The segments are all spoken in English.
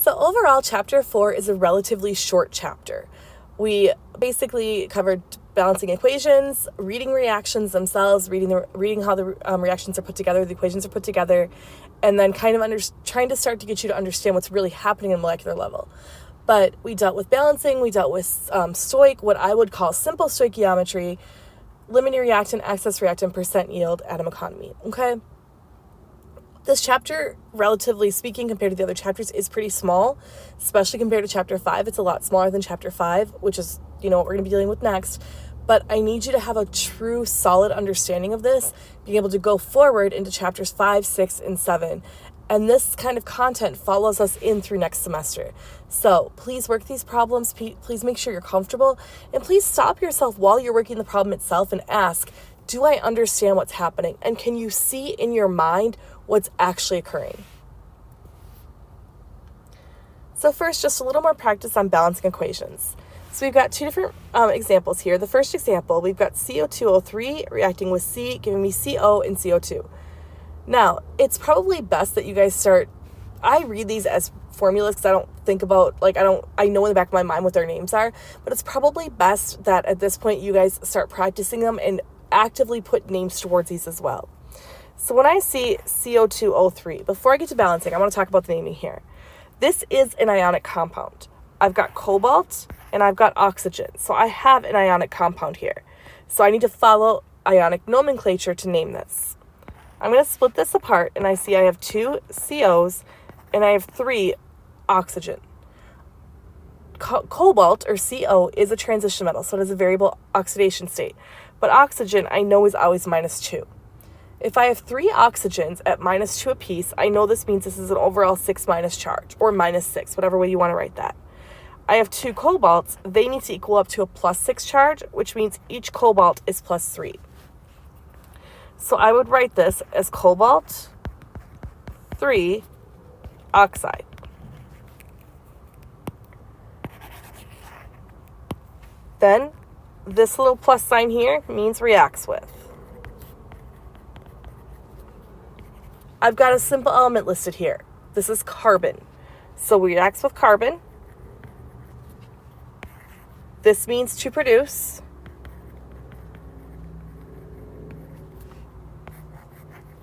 So overall, chapter 4 is a relatively short chapter. We basically covered balancing equations, reading reactions themselves, reading how the reactions are put together, the equations are put together, and then kind of trying to start to get you to understand what's really happening at a molecular level. But we dealt with balancing, we dealt with what I would call simple stoichiometry, limiting reactant, excess reactant, percent yield, atom economy, okay? This chapter, relatively speaking, compared to the other chapters, is pretty small, especially compared to chapter 5. It's a lot smaller than chapter 5, which is, what we're going to be dealing with next. But I need you to have a true, solid understanding of this, being able to go forward into chapters 5, 6, and 7. And this kind of content follows us in through next semester. So please work these problems. Please make sure you're comfortable. And please stop yourself while you're working the problem itself and ask, do I understand what's happening? And can you see in your mind what's actually occurring? So first, just a little more practice on balancing equations. So we've got two different examples here. The first example, we've got CO2O3 reacting with C, giving me CO and CO2. Now, it's probably best that you guys I read these as formulas because I don't think about, I know in the back of my mind what their names are, but it's probably best that at this point you guys start practicing them and actively put names towards these as well. So when I see CO2O3, before I get to balancing, I want to talk about the naming here. This is an ionic compound. I've got cobalt and I've got oxygen. So I have an ionic compound here. So I need to follow ionic nomenclature to name this. I'm going to split this apart and I see I have 2 COs and I have 3 oxygen. Cobalt, or CO, is a transition metal, so it has a variable oxidation state. But oxygen, I know, is always -2. If I have 3 oxygens at -2 apiece, I know this means this is an overall 6- charge, or -6, whatever way you want to write that. I have 2 cobalts, they need to equal up to a +6 charge, which means each cobalt is +3. So I would write this as cobalt 3 oxide. Then this little plus sign here means reacts with. I've got a simple element listed here. This is carbon. So reacts with carbon. This means to produce.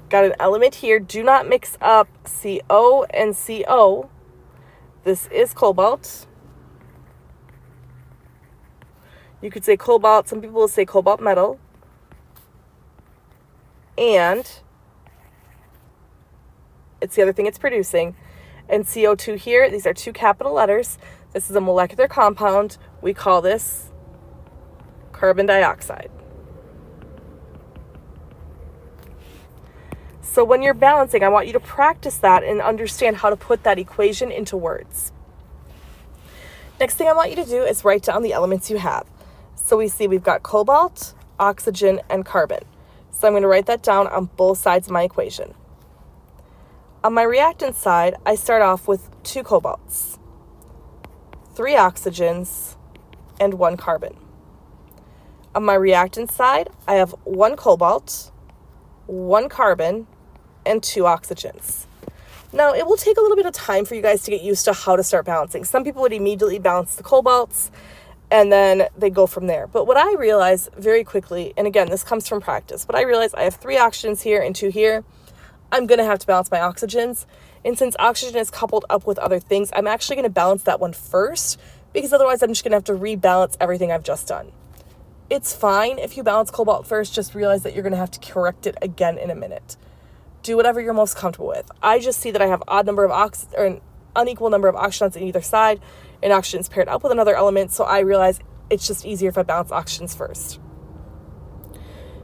Got an element here. Do not mix up CO and CO. This is cobalt. You could say cobalt. Some people will say cobalt metal. And it's the other thing it's producing. And CO2 here, these are 2 capital letters. This is a molecular compound. We call this carbon dioxide. So when you're balancing, I want you to practice that and understand how to put that equation into words. Next thing I want you to do is write down the elements you have. So we see we've got cobalt, oxygen, and carbon. So I'm going to write that down on both sides of my equation. On my reactant side, I start off with 2 cobalts, 3 oxygens, and 1 carbon. On my reactant side, I have 1 cobalt, 1 carbon, and 2 oxygens. Now, it will take a little bit of time for you guys to get used to how to start balancing. Some people would immediately balance the cobalts, and then they go from there. But what I realize very quickly, and again, this comes from practice, but I realize I have 3 oxygens here and 2 here. I'm going to have to balance my oxygens. And since oxygen is coupled up with other things, I'm actually going to balance that one first, because otherwise I'm just going to have to rebalance everything I've just done. It's fine if you balance cobalt first, just realize that you're going to have to correct it again in a minute. Do whatever you're most comfortable with. I just see that I have an unequal number of oxygens on either side, and oxygens paired up with another element, so I realize it's just easier if I balance oxygens first.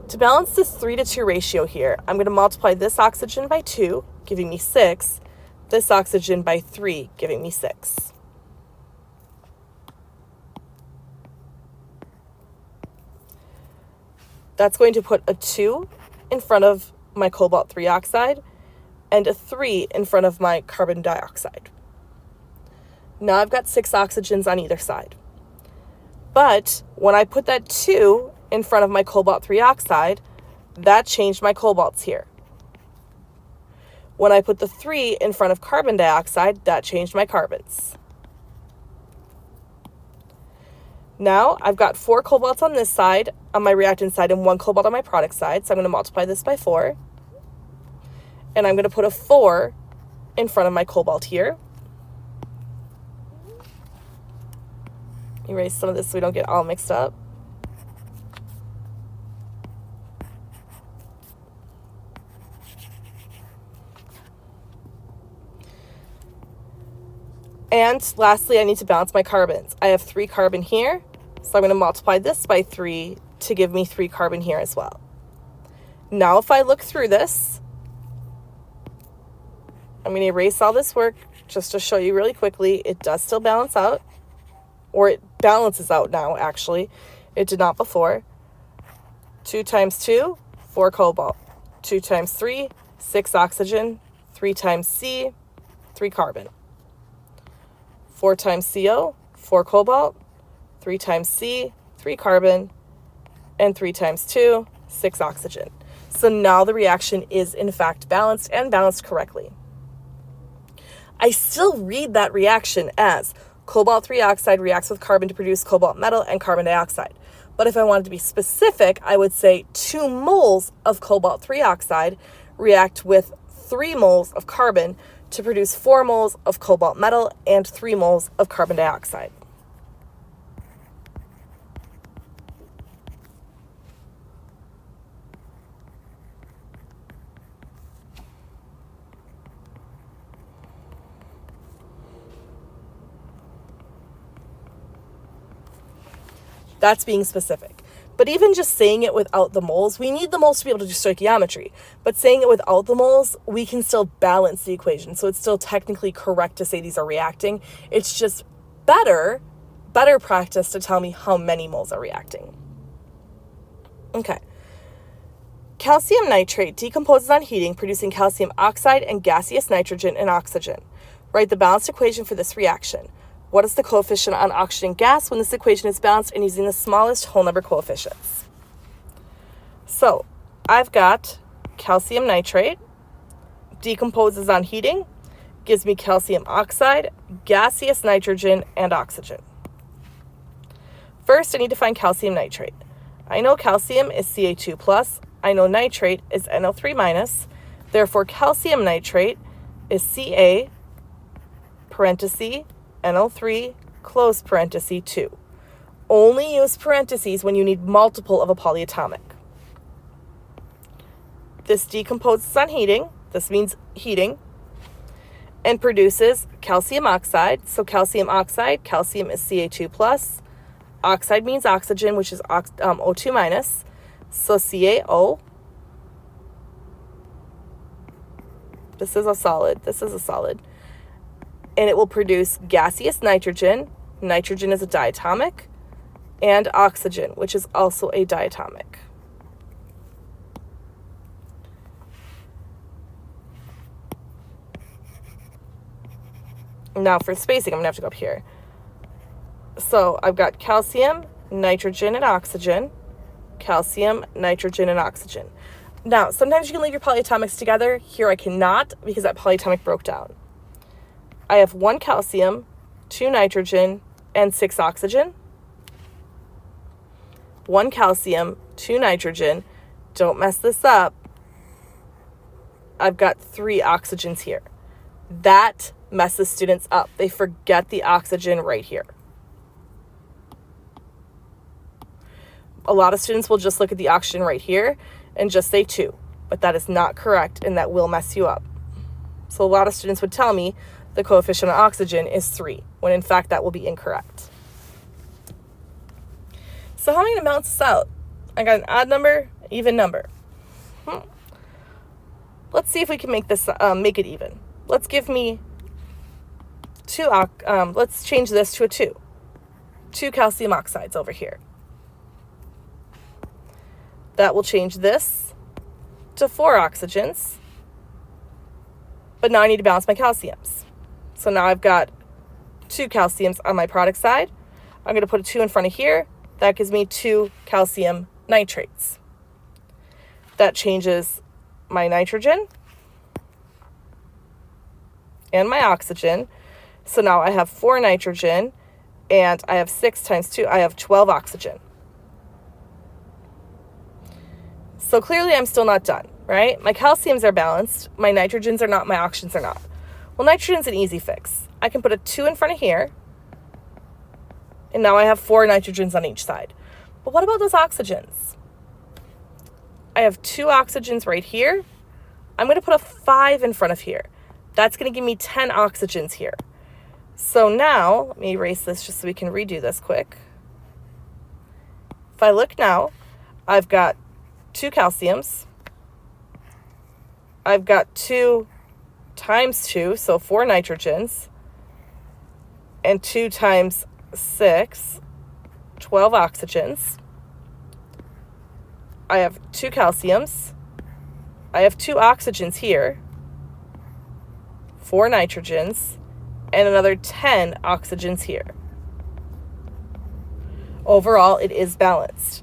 To balance this 3-to-2 ratio here, I'm going to multiply this oxygen by 2, giving me 6, this oxygen by 3, giving me 6. That's going to put a 2 in front of my cobalt 3 oxide and a 3 in front of my carbon dioxide. Now I've got 6 oxygens on either side. But when I put that 2 in front of my cobalt 3 oxide, that changed my cobalts here. When I put the 3 in front of carbon dioxide, that changed my carbons. Now I've got 4 cobalts on this side, on my reactant side, and 1 cobalt on my product side. So I'm going to multiply this by 4. And I'm going to put a 4 in front of my cobalt here. Erase some of this so we don't get all mixed up. And lastly, I need to balance my carbons. I have 3 carbon here, so I'm going to multiply this by 3 to give me 3 carbon here as well. Now if I look through this, I'm going to erase all this work just to show you really quickly. It does still balance out, or it balances out now actually. It did not before. 2 times 2, 4 cobalt. 2 times 3, 6 oxygen. 3 times C, 3 carbon. 4 times CO, 4 cobalt, 3 times C, 3 carbon, and 3 times 2, 6 oxygen. So now the reaction is in fact balanced and balanced correctly. I still read that reaction as cobalt 3 oxide reacts with carbon to produce cobalt metal and carbon dioxide. But if I wanted to be specific, I would say 2 moles of cobalt 3 oxide react with 3 moles of carbon to produce 4 moles of cobalt metal and 3 moles of carbon dioxide. That's being specific. But even just saying it without the moles, we need the moles to be able to do stoichiometry. But saying it without the moles, we can still balance the equation. So it's still technically correct to say these are reacting. It's just better practice to tell me how many moles are reacting. Okay. Calcium nitrate decomposes on heating, producing calcium oxide and gaseous nitrogen and oxygen. Write the balanced equation for this reaction. What is the coefficient on oxygen gas when this equation is balanced and using the smallest whole number coefficients? So I've got calcium nitrate, decomposes on heating, gives me calcium oxide, gaseous nitrogen, and oxygen. First, I need to find calcium nitrate. I know calcium is Ca2+. I know nitrate is NO3-. Therefore, calcium nitrate is Ca, parenthesis, NO3, close parenthesis, 2. Only use parentheses when you need multiple of a polyatomic. This decomposes on heating. This means heating. And produces calcium oxide. So calcium oxide, calcium is Ca2+. Oxide means oxygen, which is O2-. So CaO. This is a solid. And it will produce gaseous nitrogen. Nitrogen is a diatomic. And oxygen, which is also a diatomic. Now for spacing, I'm going to have to go up here. So I've got calcium, nitrogen, and oxygen. Calcium, nitrogen, and oxygen. Now, sometimes you can leave your polyatomics together. Here I cannot because that polyatomic broke down. I have 1 calcium, 2 nitrogen, and 6 oxygen. 1 calcium, 2 nitrogen. Don't mess this up. I've got 3 oxygens here. That messes students up. They forget the oxygen right here. A lot of students will just look at the oxygen right here and just say 2, but that is not correct and that will mess you up. So a lot of students would tell me the coefficient of oxygen is 3, when in fact that will be incorrect. So how am I going to balance this out? I got an odd number, even number. Let's see if we can make this make it even. Let's give me 2. Let's change this to a 2. 2 calcium oxides over here. That will change this to 4 oxygens. But now I need to balance my calciums. So now I've got 2 calciums on my product side. I'm going to put a 2 in front of here. That gives me 2 calcium nitrates. That changes my nitrogen. and my oxygen. So now I have 4 nitrogen, and I have 6 times 2, I have 12 oxygen. So clearly I'm still not done, right? My calciums are balanced, my nitrogens are not, my oxygens are not. Well, nitrogen's an easy fix. I can put a 2 in front of here, and now I have 4 nitrogens on each side. But what about those oxygens? I have 2 oxygens right here. I'm going to put a 5 in front of here. That's going to give me 10 oxygens here. So now, let me erase this just so we can redo this quick. If I look now, I've got 2 calciums. I've got 2 times 2, so 4 nitrogens. And 2 times 6, 12 oxygens. I have 2 calciums. I have 2 oxygens here, 4 nitrogens, and another 10 oxygens here. Overall, it is balanced.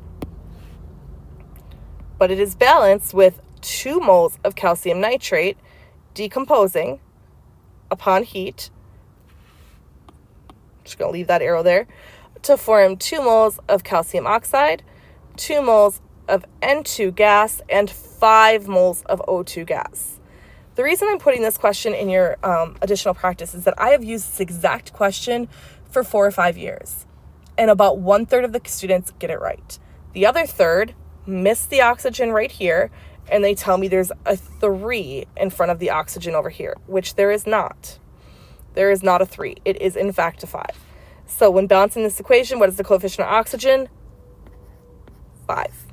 But it is balanced with 2 moles of calcium nitrate decomposing upon heat. Just going to leave that arrow there, to form 2 moles of calcium oxide, 2 moles of N2 gas, and 5 moles of O2 gas. The reason I'm putting this question in your additional practice is that I have used this exact question for 4 or 5 years, and about 1/3 of the students get it right. The other third miss the oxygen right here, and they tell me there's a 3 in front of the oxygen over here, which there is not. There is not a 3. It is in fact a 5. So when balancing this equation, what is the coefficient of oxygen? 5.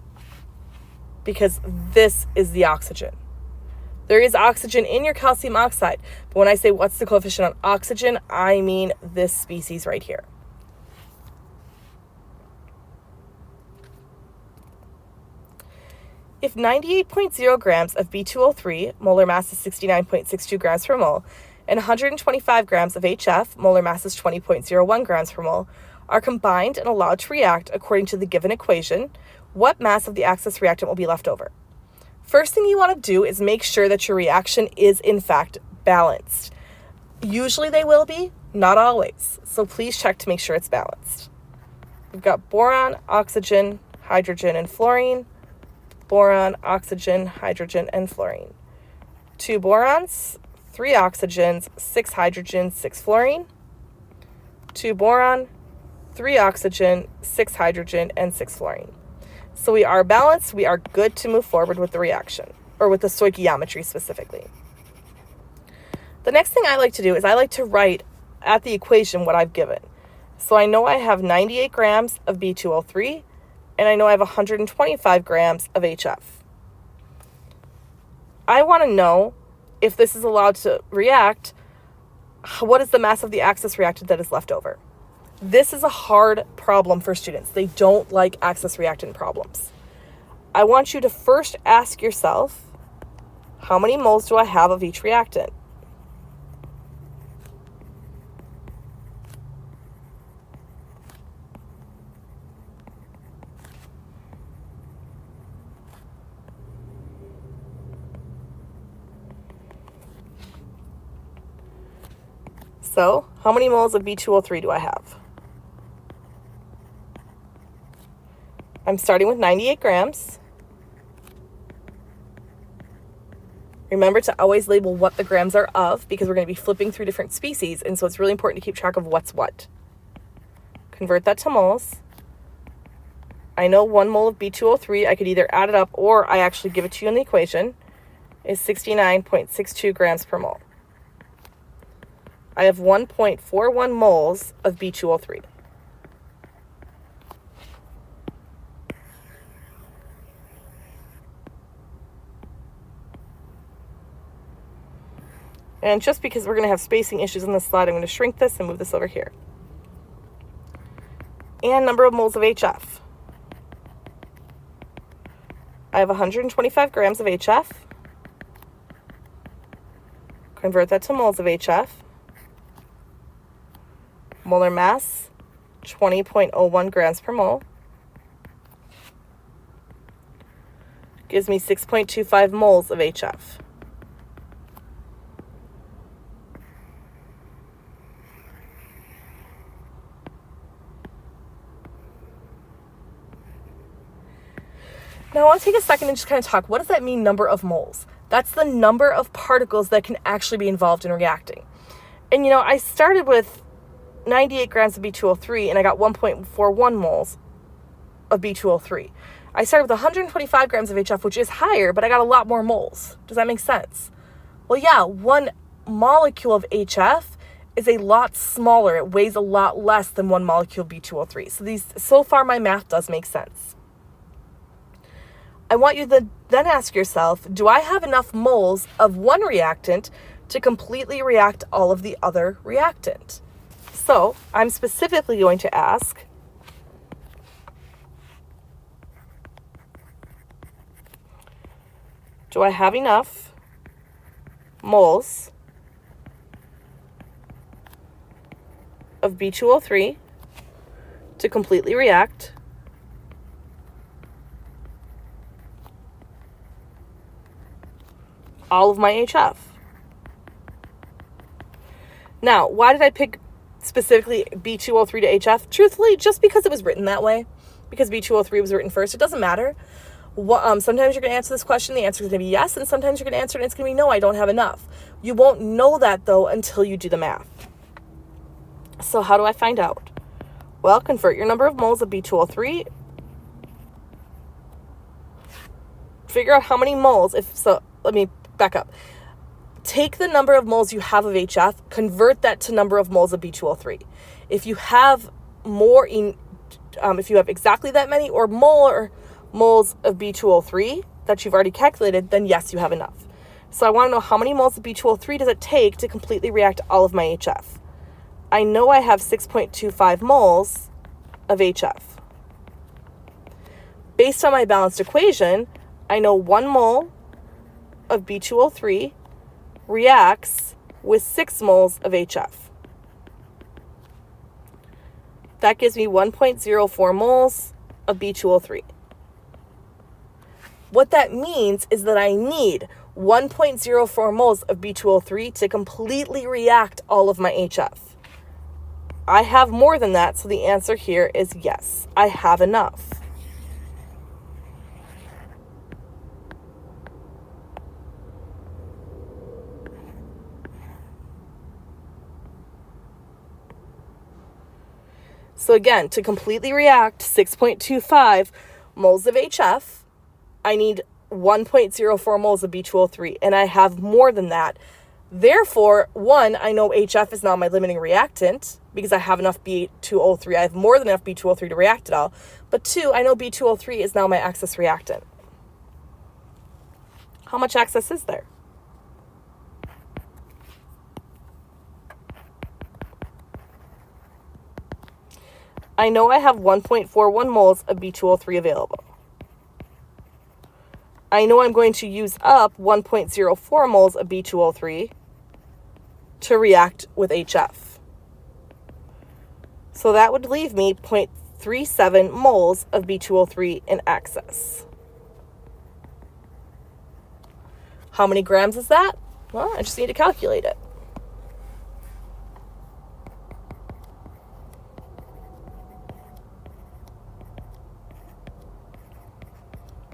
Because this is the oxygen. There is oxygen in your calcium oxide, but when I say what's the coefficient of oxygen, I mean this species right here. If 98.0 grams of B2O3, molar mass is 69.62 grams per mole, and 125 grams of HF, molar mass is 20.01 grams per mole, are combined and allowed to react according to the given equation, what mass of the excess reactant will be left over? First thing you want to do is make sure that your reaction is in fact balanced. Usually they will be, not always. So please check to make sure it's balanced. We've got boron, oxygen, hydrogen, and fluorine. Boron, oxygen, hydrogen, and fluorine. 2 borons, 3 oxygens, 6 hydrogen, 6 fluorine. 2 boron, 3 oxygen, 6 hydrogen, and 6 fluorine. So we are balanced. We are good to move forward with the reaction, or with the stoichiometry specifically. The next thing I like to do is I like to write at the equation what I've given. So I know I have 98 grams of B2O3, and I know I have 125 grams of HF. I want to know if this is allowed to react, what is the mass of the excess reactant that is left over? This is a hard problem for students. They don't like excess reactant problems. I want you to first ask yourself, how many moles do I have of each reactant? So, how many moles of B2O3 do I have? I'm starting with 98 grams. Remember to always label what the grams are of, because we're going to be flipping through different species, and so it's really important to keep track of what's what. Convert that to moles. I know 1 mole of B2O3, I could either add it up or I actually give it to you in the equation, is 69.62 grams per mole. I have 1.41 moles of B2O3. And just because we're going to have spacing issues on this slide, I'm going to shrink this and move this over here. And number of moles of HF. I have 125 grams of HF. Convert that to moles of HF. Molar mass, 20.01 grams per mole. Gives me 6.25 moles of HF. Now I want to take a second and just kind of talk, what does that mean, number of moles? That's the number of particles that can actually be involved in reacting. And I started with 98 grams of B2O3 and I got 1.41 moles of B2O3. I started with 125 grams of HF, which is higher, but I got a lot more moles. Does that make sense? Well, yeah, one molecule of HF is a lot smaller. It weighs a lot less than one molecule of B2O3. So far my math does make sense. I want you to then ask yourself, do I have enough moles of one reactant to completely react all of the other reactant? So I'm specifically going to ask, do I have enough moles of B2O3 to completely react all of my HF? Now, why did I pick specifically B2O3 to HF? Truthfully, just because it was written that way, because B2O3 was written first. It doesn't matter. Sometimes you're going to answer this question, the answer is going to be yes, and sometimes you're going to answer it and it's going to be no, I don't have enough. You won't know that, though, until you do the math. So how do I find out? Well, convert your number of moles of B2O3. Figure out how many moles, let me back up. Take the number of moles you have of HF, convert that to number of moles of B2O3. If you have if you have exactly that many or more moles of B2O3 that you've already calculated, then yes, you have enough. So I want to know how many moles of B2O3 does it take to completely react all of my HF. I know I have 6.25 moles of HF. Based on my balanced equation, I know 1 mole of B2O3 reacts with 6 moles of HF. That gives me 1.04 moles of B2O3. What that means is that I need 1.04 moles of B2O3 to completely react all of my HF. I have more than that, so the answer here is yes, I have enough. So again, to completely react 6.25 moles of HF, I need 1.04 moles of B2O3, and I have more than that. Therefore, 1, I know HF is now my limiting reactant because I have enough B2O3. I have more than enough B2O3 to react it all. But 2, I know B2O3 is now my excess reactant. How much excess is there? I know I have 1.41 moles of B2O3 available. I know I'm going to use up 1.04 moles of B2O3 to react with HF. So that would leave me 0.37 moles of B2O3 in excess. How many grams is that? Well, I just need to calculate it.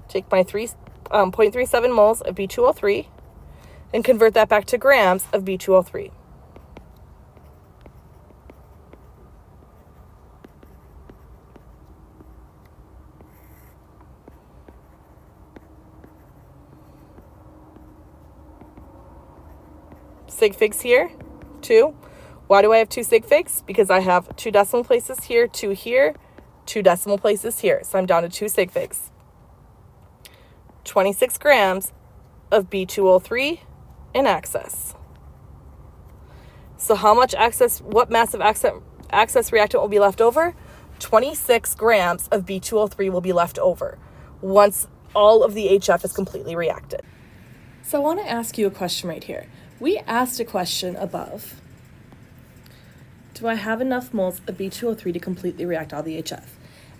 Take my 0.37 moles of B2O3 and convert that back to grams of B2O3. Sig figs here, 2. Why do I have 2 sig figs? Because I have 2 decimal places here, 2 here, 2 decimal places here. So I'm down to 2 sig figs. 26 grams of B2O3 in excess. So how much excess, what massive excess reactant will be left over? 26 grams of B2O3 will be left over once all of the HF is completely reacted. So I want to ask you a question right here. We asked a question above. Do I have enough moles of B2O3 to completely react all the HF?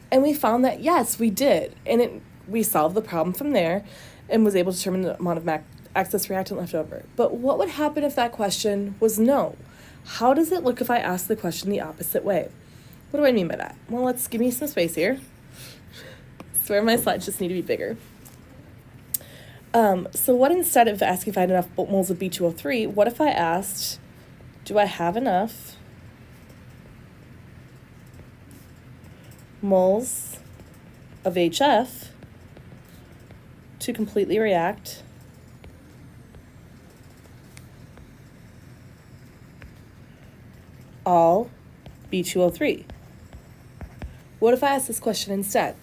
And we found that yes, we did. And we solved the problem from there and was able to determine the amount of excess reactant left over. But what would happen if that question was no? How does it look if I ask the question the opposite way? What do I mean by that? Well, give me some space here. swear my slides just need to be bigger. So what, instead of asking if I had enough moles of B2O3, what if I asked, do I have enough moles of HF to completely react all B2O3? What if I ask this question instead?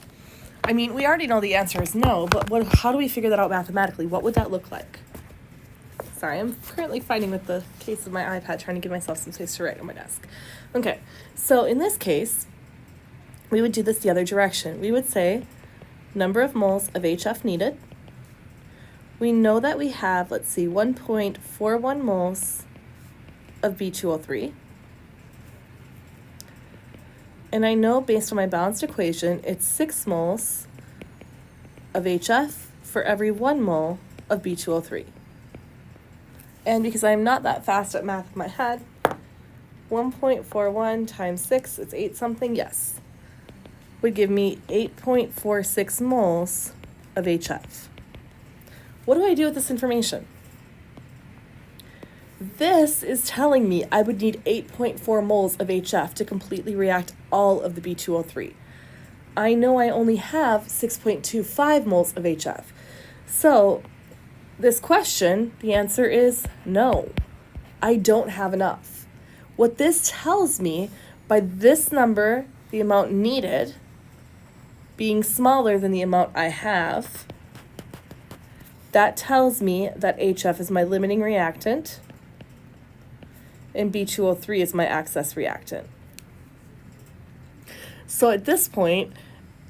I mean, we already know the answer is no, but how do we figure that out mathematically? What would that look like? Sorry, I'm currently fighting with the case of my iPad, trying to give myself some space to write on my desk. Okay, so in this case, we would do this the other direction. We would say number of moles of HF needed. We know that we have, let's see, 1.41 moles of B2O3. And I know based on my balanced equation, it's 6 moles of HF for every 1 mole of B2O3. And because I'm not that fast at math in my head, 1.41 times 6, it's 8 something, yes, would give me 8.46 moles of HF. What do I do with this information? This is telling me I would need 8.4 moles of HF to completely react all of the B2O3. I know I only have 6.25 moles of HF. So this question, the answer is no, I don't have enough. What this tells me, by this number, the amount needed, being smaller than the amount I have, that tells me that HF is my limiting reactant and B2O3 is my excess reactant. So at this point,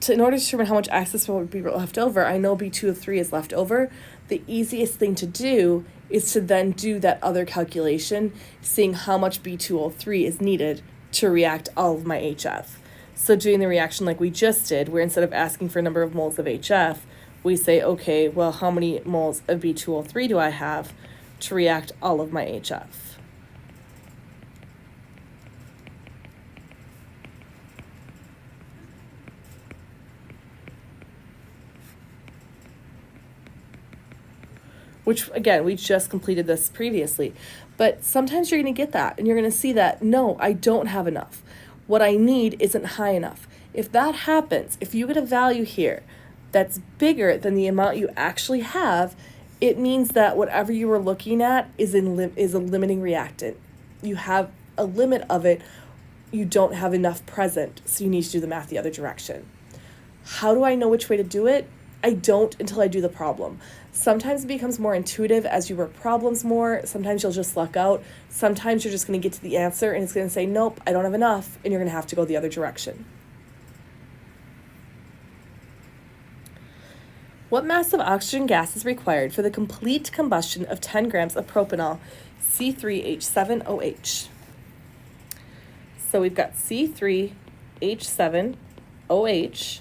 in order to determine how much excess will be left over, I know B2O3 is left over. The easiest thing to do is to then do that other calculation, seeing how much B2O3 is needed to react all of my HF. So doing the reaction like we just did, where instead of asking for a number of moles of HF, we say, okay, well, how many moles of B2O3 do I have to react all of my HF? Which, again, we just completed this previously. But sometimes you're going to get that, and you're going to see that, no, I don't have enough. What I need isn't high enough. If that happens, if you get a value here that's bigger than the amount you actually have, it means that whatever you were looking at is a limiting reactant. You have a limit of it. You don't have enough present, so you need to do the math the other direction. How do I know which way to do it? I don't until I do the problem. Sometimes it becomes more intuitive as you work problems more. Sometimes you'll just luck out. Sometimes you're just going to get to the answer and it's going to say, nope, I don't have enough, and you're going to have to go the other direction. What mass of oxygen gas is required for the complete combustion of 10 grams of propanol, C3H7OH? So we've got C3H7OH.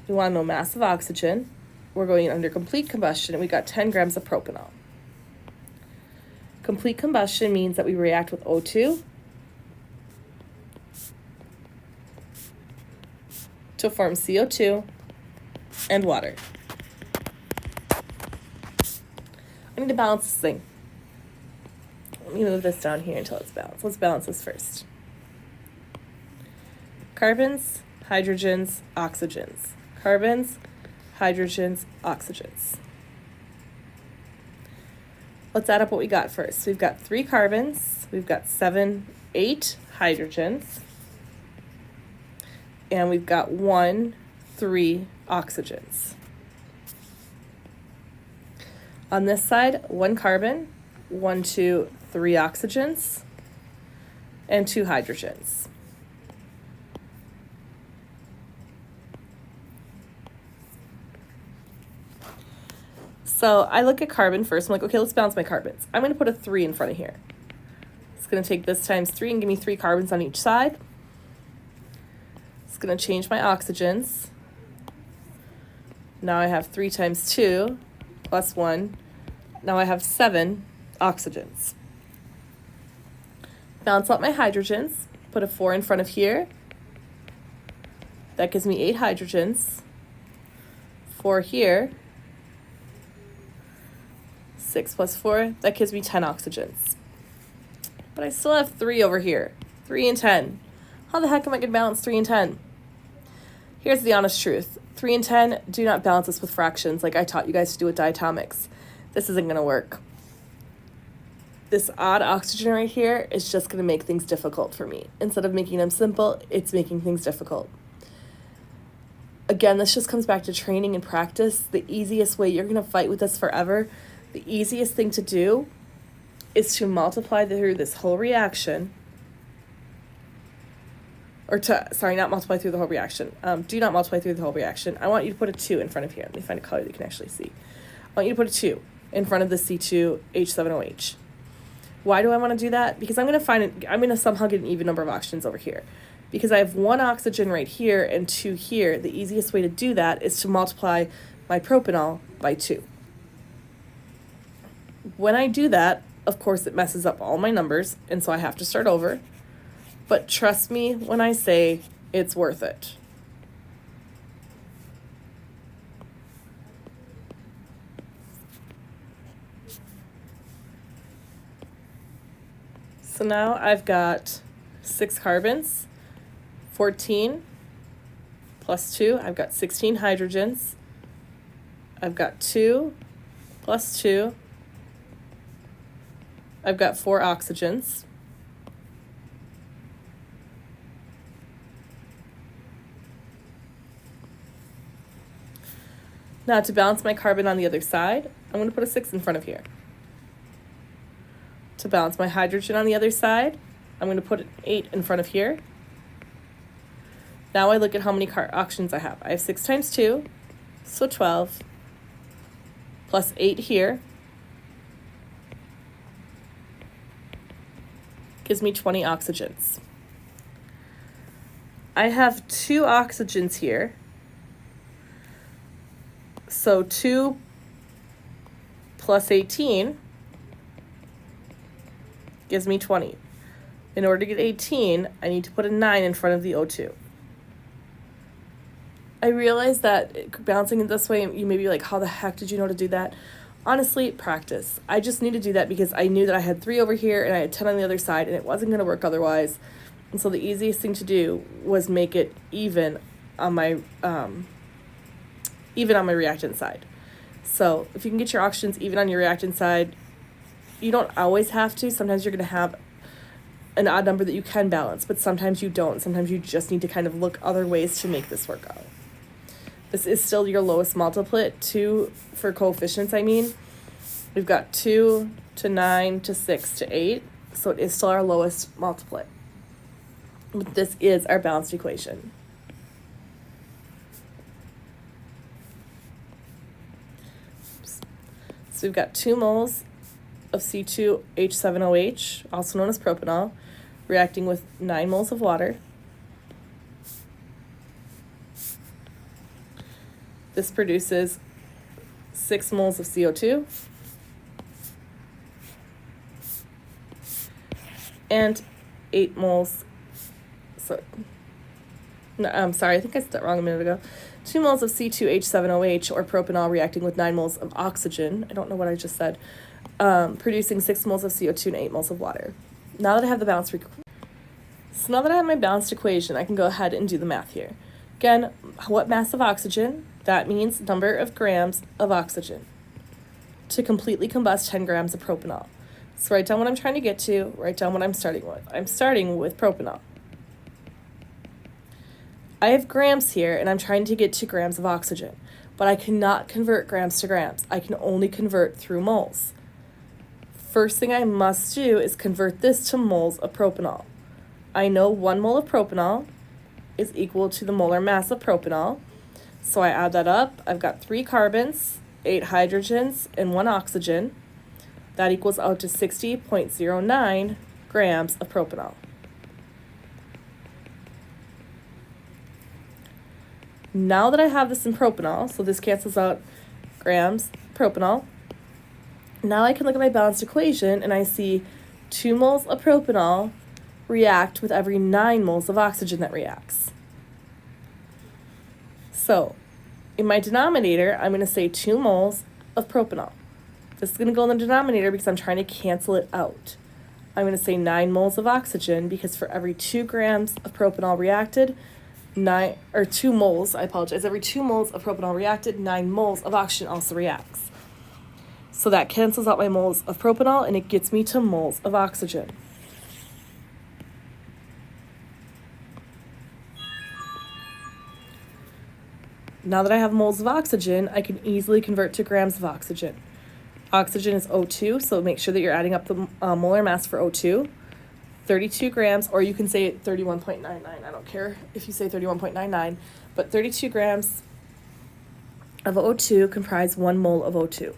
We want to know mass of oxygen. We're going under complete combustion, and we got 10 grams of propanol. Complete combustion means that we react with O2 to form CO2 and water. I need to balance this thing. Let me move this down here until it's balanced. Let's balance this first. Carbons, hydrogens, oxygens. Carbons, hydrogens, oxygens. Let's add up what we got first. We've got 3 carbons, we've got 8 hydrogens, and we've got 3 oxygens. On this side, 1 carbon, 3 oxygens, and 2 hydrogens. So I look at carbon first. I'm like, okay, let's balance my carbons. I'm going to put a 3 in front of here. It's going to take this times 3 and give me 3 carbons on each side. It's going to change my oxygens. Now I have 3 times 2 plus 1. Now I have 7 oxygens. Balance out my hydrogens. Put a 4 in front of here. That gives me 8 hydrogens. 4 here, 6 plus 4, that gives me 10 oxygens. But I still have 3 over here, 3 and 10. How the heck am I going to balance 3 and 10? Here's the honest truth. 3 and 10 do not balance this with fractions like I taught you guys to do with diatomics. This isn't going to work. This odd oxygen right here is just going to make things difficult for me. Instead of making them simple, it's making things difficult. Again, this just comes back to training and practice. The easiest way, you're going to fight with this forever, the easiest thing to do is to multiply through this whole reaction, or not multiply through the whole reaction. Do not multiply through the whole reaction. I want you to put a 2 in front of here. Let me find a color that you can actually see. I want you to put a 2 in front of the C2H7OH. Why do I want to do that? Because I'm going to somehow get an even number of oxygens over here. Because I have 1 oxygen right here and 2 here, the easiest way to do that is to multiply my propanol by 2. When I do that, of course, it messes up all my numbers, and so I have to start over. But trust me when I say it's worth it. So now I've got 6 carbons, 14 plus 2, I've got 16 hydrogens. I've got 2 plus 2, I've got 4 oxygens. Now to balance my carbon on the other side, I'm going to put a 6 in front of here. To balance my hydrogen on the other side, I'm going to put an 8 in front of here. Now I look at how many oxygens I have. I have 6 times 2, so 12, plus 8 here, gives me 20 oxygens. I have 2 oxygens here, so 2 plus 18 gives me 20. In order to get 18, I need to put a 9 in front of the O2. I realize that balancing it this way, you may be like, how the heck did you know to do that? Honestly, practice. I just need to do that because I knew that I had 3 over here and I had 10 on the other side, and it wasn't going to work otherwise. And so the easiest thing to do was make it even on my reactant side. So if you can get your oxygens even on your reactant side, you don't always have to. Sometimes you're going to have an odd number that you can balance, but sometimes you don't. Sometimes you just need to kind of look other ways to make this work out. This is still your lowest multiplet, 2 for coefficients, I mean. We've got 2 to 9 to 6 to 8, so it is still our lowest multiplet. But this is our balanced equation. So we've got 2 moles of C2H7OH, also known as propanol, reacting with 9 moles of water. This produces 6 moles of CO2 and 8 moles. I'm sorry, I think I said that wrong a minute ago. 2 moles of C2H7OH, or propanol, reacting with 9 moles of oxygen. I don't know what I just said. Producing 6 moles of CO2 and 8 moles of water. Now that I have the balanced now that I have my balanced equation, I can go ahead and do the math here. Again, what mass of oxygen? That means number of grams of oxygen to completely combust 10 grams of propanol. So write down what I'm trying to get to, write down what I'm starting with. I'm starting with propanol. I have grams here, and I'm trying to get to grams of oxygen, but I cannot convert grams to grams. I can only convert through moles. First thing I must do is convert this to moles of propanol. I know 1 mole of propanol is equal to the molar mass of propanol, so I add that up. I've got 3 carbons, 8 hydrogens, and 1 oxygen. That equals out to 60.09 grams of propanol. Now that I have this in propanol, so this cancels out grams propanol, now I can look at my balanced equation and I see 2 moles of propanol react with every 9 moles of oxygen that reacts. So In my denominator, I'm going to say 2 moles of propanol. This is going to go in the denominator because I'm trying to cancel it out. I'm going to say 9 moles of oxygen because for every 2 grams of propanol reacted, 2 moles, I apologize, every 2 moles of propanol reacted, 9 moles of oxygen also reacts. So that cancels out my moles of propanol and it gets me to moles of oxygen. Now that I have moles of oxygen, I can easily convert to grams of oxygen. Oxygen is O2, so make sure that you're adding up the molar mass for O2. 32 grams, or you can say 31.99. I don't care if you say 31.99, but 32 grams of O2 comprise 1 mole of O2.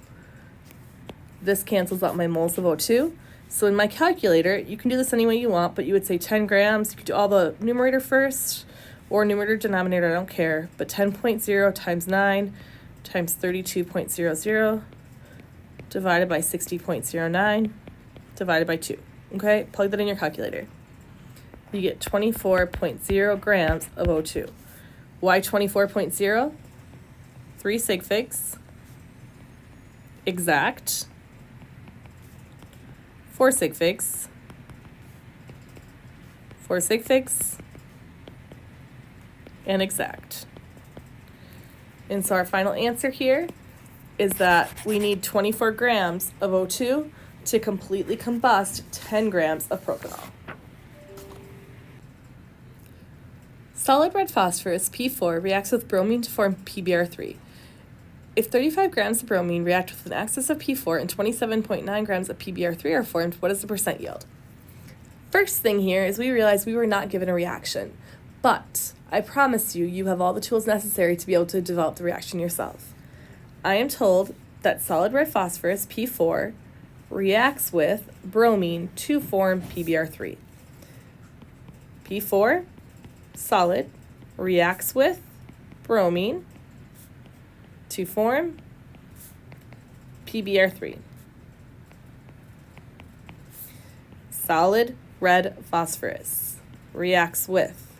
This cancels out my moles of O2. So in my calculator, you can do this any way you want, but you would say 10 grams. You could do all the numerator first, or numerator denominator, I don't care, but 10.0 times 9 times 32.00 divided by 60.09 divided by 2. Okay, plug that in your calculator. You get 24.0 grams of O2. Why 24.0? 3 sig figs, exact, 4 sig figs, 4 sig figs, and exact. And so our final answer here is that we need 24 grams of O2 to completely combust 10 grams of propanol. Solid red phosphorus, P4, reacts with bromine to form PBr3. If 35 grams of bromine react with an excess of P4 and 27.9 grams of PBr3 are formed, what is the percent yield? First thing here is we realize we were not given a reaction, but I promise you, you have all the tools necessary to be able to develop the reaction yourself. I am told that solid red phosphorus, P4, reacts with bromine to form PBr3. P4, solid, reacts with bromine to form PBr3. Solid red phosphorus reacts with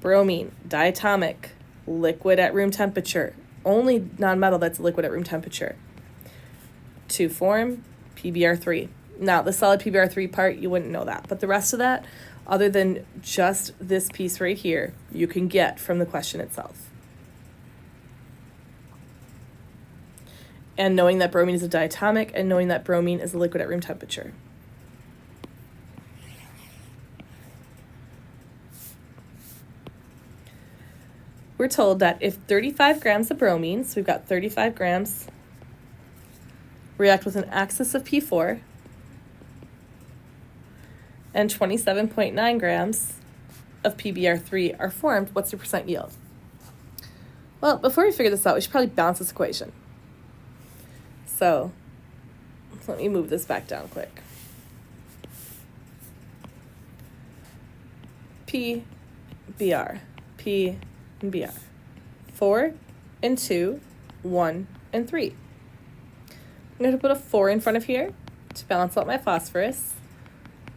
bromine, diatomic, liquid at room temperature, only nonmetal that's liquid at room temperature, to form PBr3. Now, the solid PBr3 part, you wouldn't know that, but the rest of that, other than just this piece right here, you can get from the question itself. And knowing that bromine is a diatomic and knowing that bromine is a liquid at room temperature. We're told that if 35 grams of bromine, so we've got 35 grams, react with an excess of P4 and 27.9 grams of PBr3 are formed, what's your percent yield? Well, before we figure this out, we should probably balance this equation. So let me move this back down quick. P, Br, P, and Br. 4 and 2, 1 and 3. I'm going to put a 4 in front of here to balance out my phosphorus,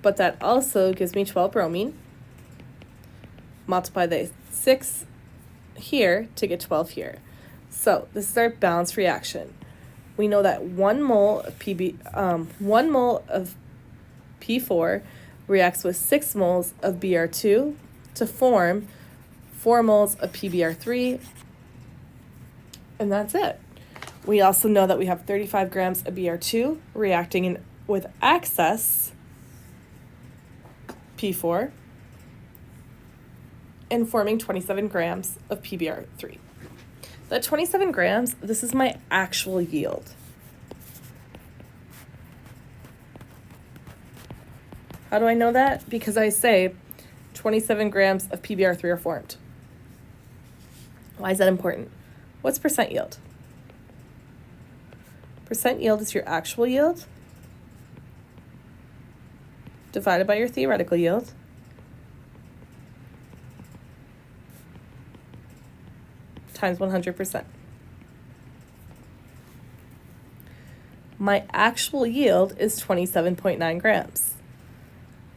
but that also gives me 12 bromine. Multiply the 6 here to get 12 here. So this is our balanced reaction. We know that 1 mole of P4 reacts with 6 moles of Br2 to form 4 moles of PBr3, and that's it. We also know that we have 35 grams of Br2 reacting with excess P4 and forming 27 grams of PBr3. That 27 grams, this is my actual yield. How do I know that? Because I say 27 grams of PBr3 are formed. Why is that important? What's percent yield? Percent yield is your actual yield divided by your theoretical yield times 100%. My actual yield is 27.9 grams.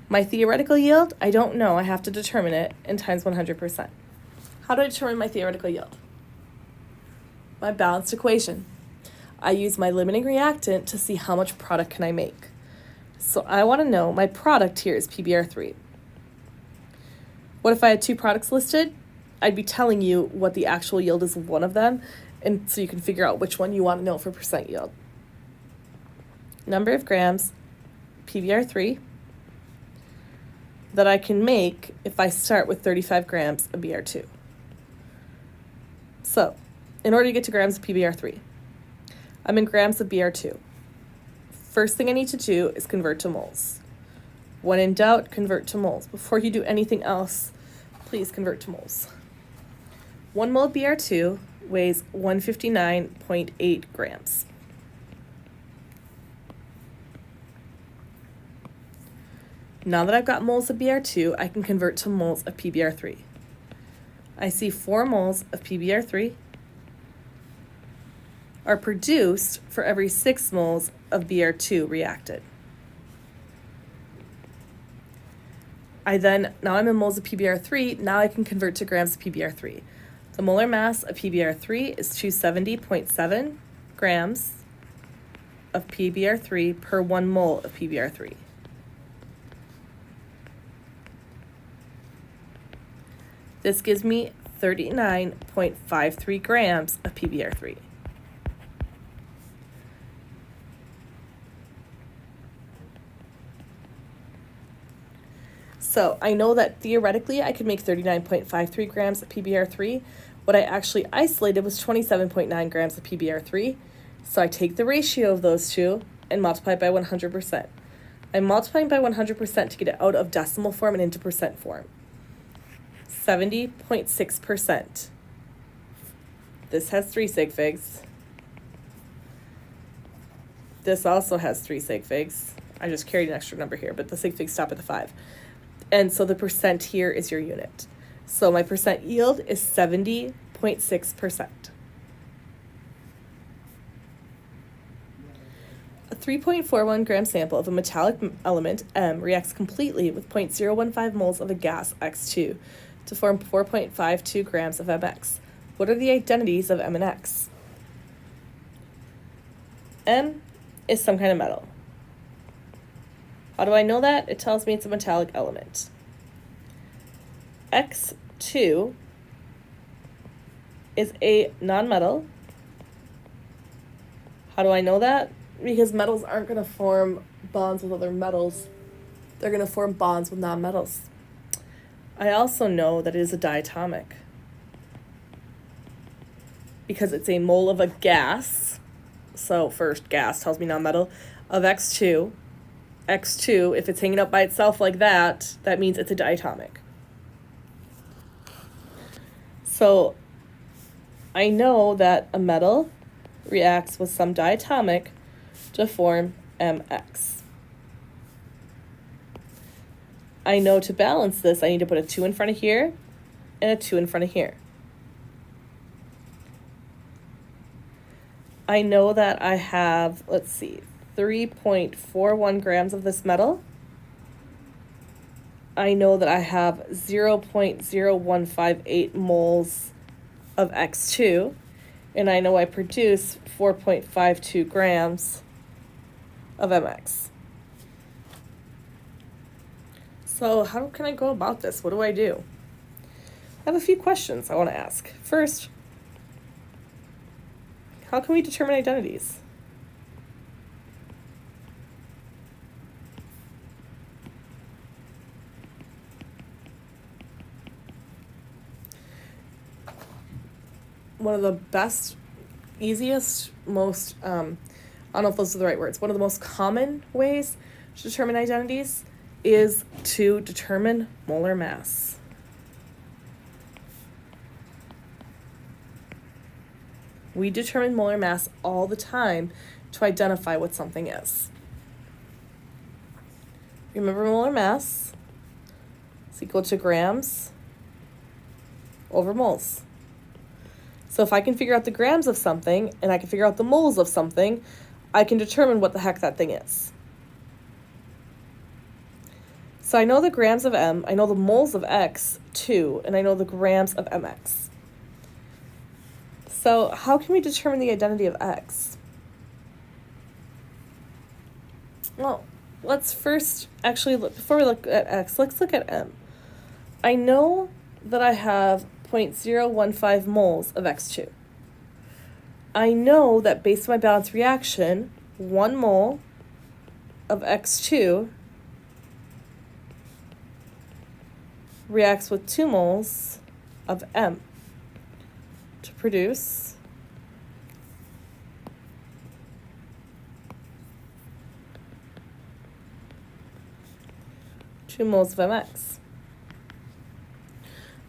My theoretical yield, I don't know. I have to determine it and times 100%. How do I determine my theoretical yield? my balanced equation. I use my limiting reactant to see how much product can I make. So I want to know my product here is PBr3. What if I had two products listed? I'd be telling you what the actual yield is of one of them, and so you can figure out which one you want to know for percent yield. Number of grams, PBr3, that I can make if I start with 35 grams of Br2. So, in order to get to grams of PBr3, I'm in grams of Br2. First thing I need to do is convert to moles. When in doubt, convert to moles. Before you do anything else, please convert to moles. 1 mole of Br2 weighs 159.8 grams. Now that I've got moles of Br2, I can convert to moles of PBr3. I see 4 moles of PBr3 are produced for every 6 moles of Br2 reacted. Now I'm in moles of PBr3, now I can convert to grams of PBr3. The molar mass of PBr3 is 270.7 grams of PBr3 per 1 mole of PBr3. This gives me 39.53 grams of PBr3. So I know that theoretically I could make 39.53 grams of PBr3. What I actually isolated was 27.9 grams of PBr3. So I take the ratio of those two and multiply it by 100%. I'm multiplying by 100% to get it out of decimal form and into percent form. 70.6%. This has 3 sig figs. This also has 3 sig figs. I just carried an extra number here, but the sig figs stop at the 5. And so the percent here is your unit. So my percent yield is 70.6%. A 3.41 gram sample of a metallic element, M, reacts completely with 0.015 moles of a gas, X2, to form 4.52 grams of Mx. What are the identities of M and X? M is some kind of metal. How do I know that? It tells me it's a metallic element. X2 is a nonmetal. How do I know that? Because metals aren't going to form bonds with other metals. They're going to form bonds with nonmetals. I also know that it is a diatomic because it's a mole of a gas. So first, gas tells me nonmetal of X2. X2, if it's hanging up by itself like that, that means it's a diatomic. So I know that a metal reacts with some diatomic to form Mx. I know to balance this, I need to put a 2 in front of here and a 2 in front of here. I know that I have, 3.41 grams of this metal. I know that I have 0.0158 moles of X2, and I know I produce 4.52 grams of Mx. So how can I go about this? What do I do? I have a few questions I want to ask. First, how can we determine identities? One of the best, easiest, most, I don't know if those are the right words, one of the most common ways to determine identities is to determine molar mass. We determine molar mass all the time to identify what something is. Remember, molar mass is equal to grams over moles. So if I can figure out the grams of something and I can figure out the moles of something, I can determine what the heck that thing is. So I know the grams of M, I know the moles of X2, and I know the grams of Mx. So how can we determine the identity of X? Well, let's first actually look, before we look at X, let's look at M. I know that I have 0.015 moles of X2. I know that based on my balanced reaction, 1 mole of X2 reacts with 2 moles of M to produce 2 moles of MX.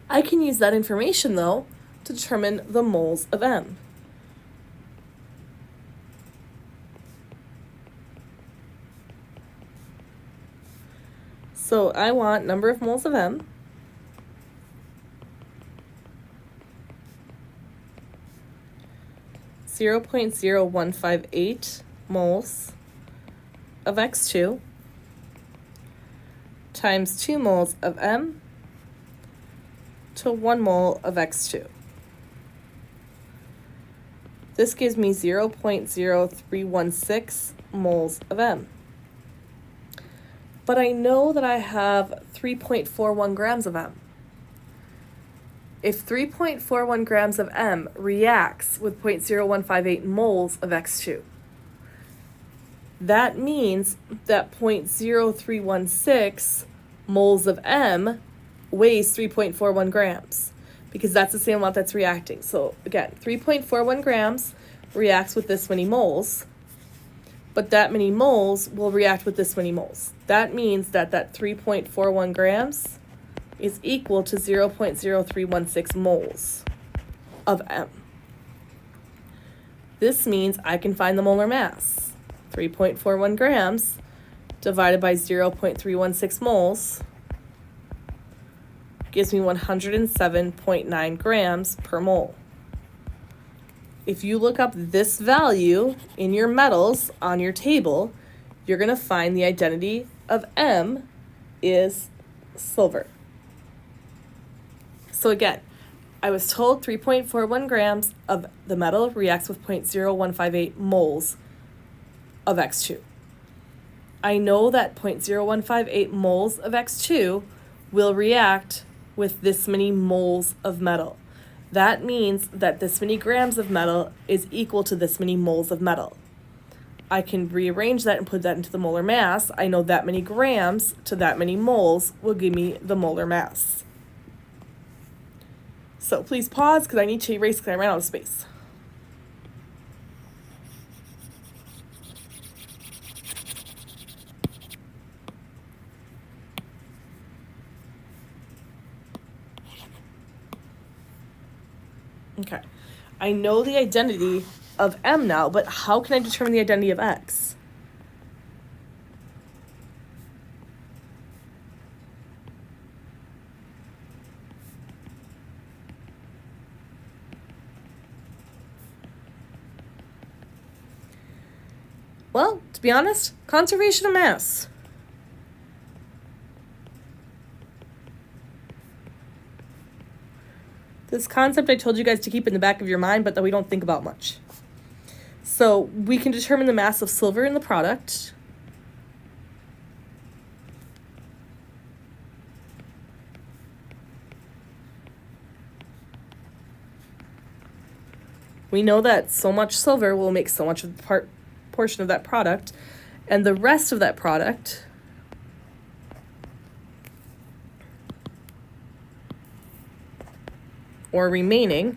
I can use that information, though, to determine the moles of M. So I want number of moles of M (0.0158 moles of X2 times 2 moles of M to 1 mole of X2. This gives me 0.0316 moles of M. But I know that I have 3.41 grams of M. If 3.41 grams of M reacts with 0.0158 moles of X2, that means that 0.0316 moles of M weighs 3.41 grams, because that's the same amount that's reacting. So again, 3.41 grams reacts with this many moles, but that many moles will react with this many moles. That means that 3.41 grams is equal to 0.0316 moles of M. This means I can find the molar mass. 3.41 grams divided by 0.316 moles gives me 107.9 grams per mole. If you look up this value in your metals on your table, you're going to find the identity of M is silver. So again, I was told 3.41 grams of the metal reacts with 0.0158 moles of X2. I know that 0.0158 moles of X2 will react with this many moles of metal. That means that this many grams of metal is equal to this many moles of metal. I can rearrange that and put that into the molar mass. I know that many grams to that many moles will give me the molar mass. So please pause because I need to erase because I ran out of space. Okay, I know the identity of M now, but how can I determine the identity of X? Well, to be honest, conservation of mass. This concept I told you guys to keep in the back of your mind, but that we don't think about much. So we can determine the mass of silver in the product. We know that so much silver will make so much of the portion of that product, and the rest of that product or remaining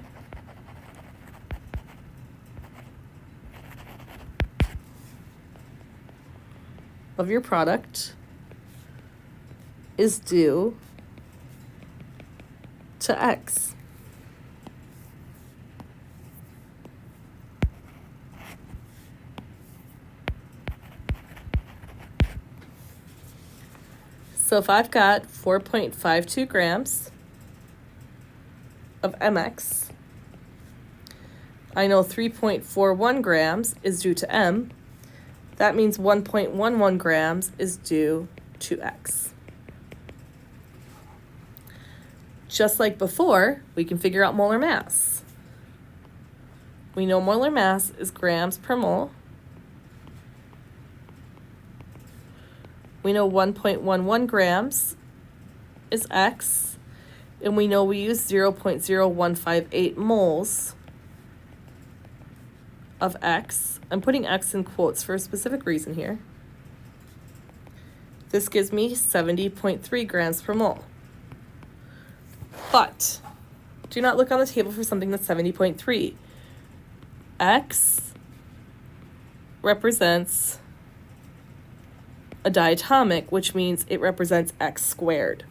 of your product is due to X. So if I've got 4.52 grams of MX, I know 3.41 grams is due to M. That means 1.11 grams is due to X. Just like before, we can figure out molar mass. We know molar mass is grams per mole. We know 1.11 grams is X, and we know we use 0.0158 moles of X. I'm putting X in quotes for a specific reason here. This gives me 70.3 grams per mole. But do not look on the table for something that's 70.3. X represents a diatomic, which means it represents X squared.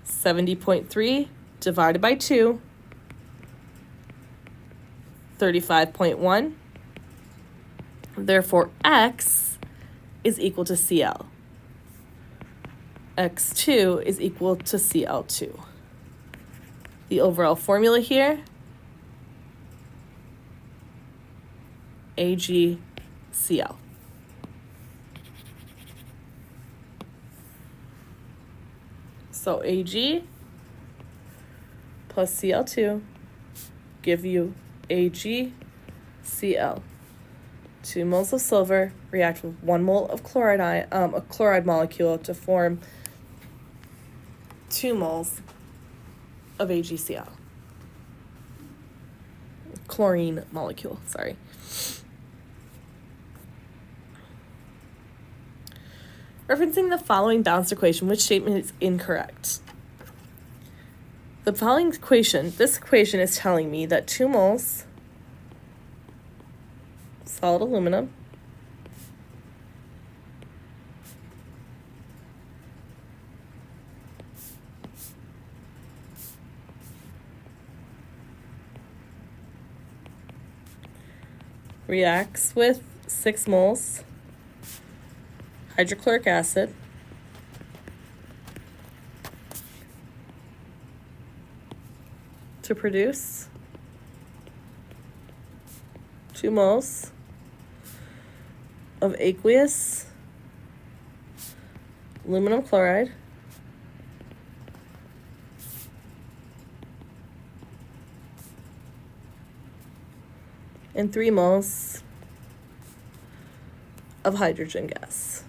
70.3 divided by 2, 35.1. Therefore, X is equal to Cl. X2 is equal to Cl2. The overall formula here, AgCl. So Ag plus Cl2 give you AgCl. 2 moles of silver react with 1 mole of chloride, a chloride molecule to form 2 moles of AgCl. Chlorine molecule, sorry. Referencing the following balanced equation, which statement is incorrect? The following equation, this equation is telling me that 2 moles solid aluminum reacts with 6 moles hydrochloric acid to produce 2 moles of aqueous aluminum chloride and 3 moles of hydrogen gas.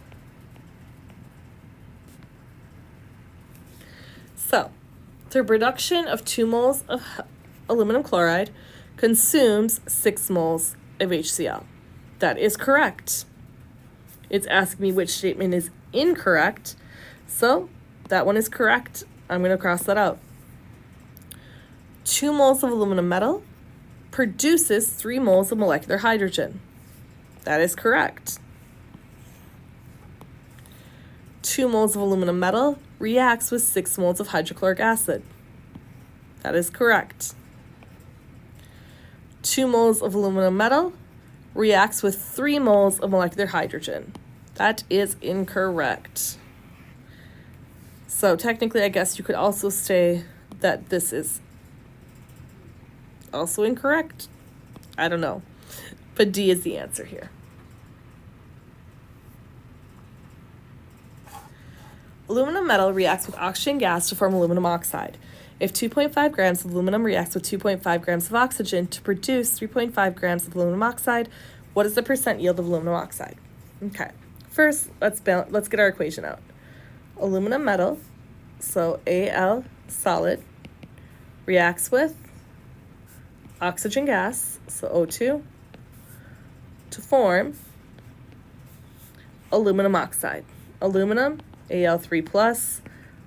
So, the production of 2 moles of aluminum chloride consumes 6 moles of HCl. That is correct. It's asking me which statement is incorrect, so that one is correct. I'm going to cross that out. 2 moles of aluminum metal produces 3 moles of molecular hydrogen. That is correct. 2 moles of aluminum metal reacts with 6 moles of hydrochloric acid. That is correct. 2 moles of aluminum metal reacts with 3 moles of molecular hydrogen. That is incorrect. So technically, I guess you could also say that this is also incorrect. I don't know. But D is the answer here. Aluminum metal reacts with oxygen gas to form aluminum oxide. If 2.5 grams of aluminum reacts with 2.5 grams of oxygen to produce 3.5 grams of aluminum oxide, what is the percent yield of aluminum oxide? Okay, first let's get our equation out. Aluminum metal, so Al solid, reacts with oxygen gas, so O2, to form aluminum oxide. Aluminum, Al3 plus,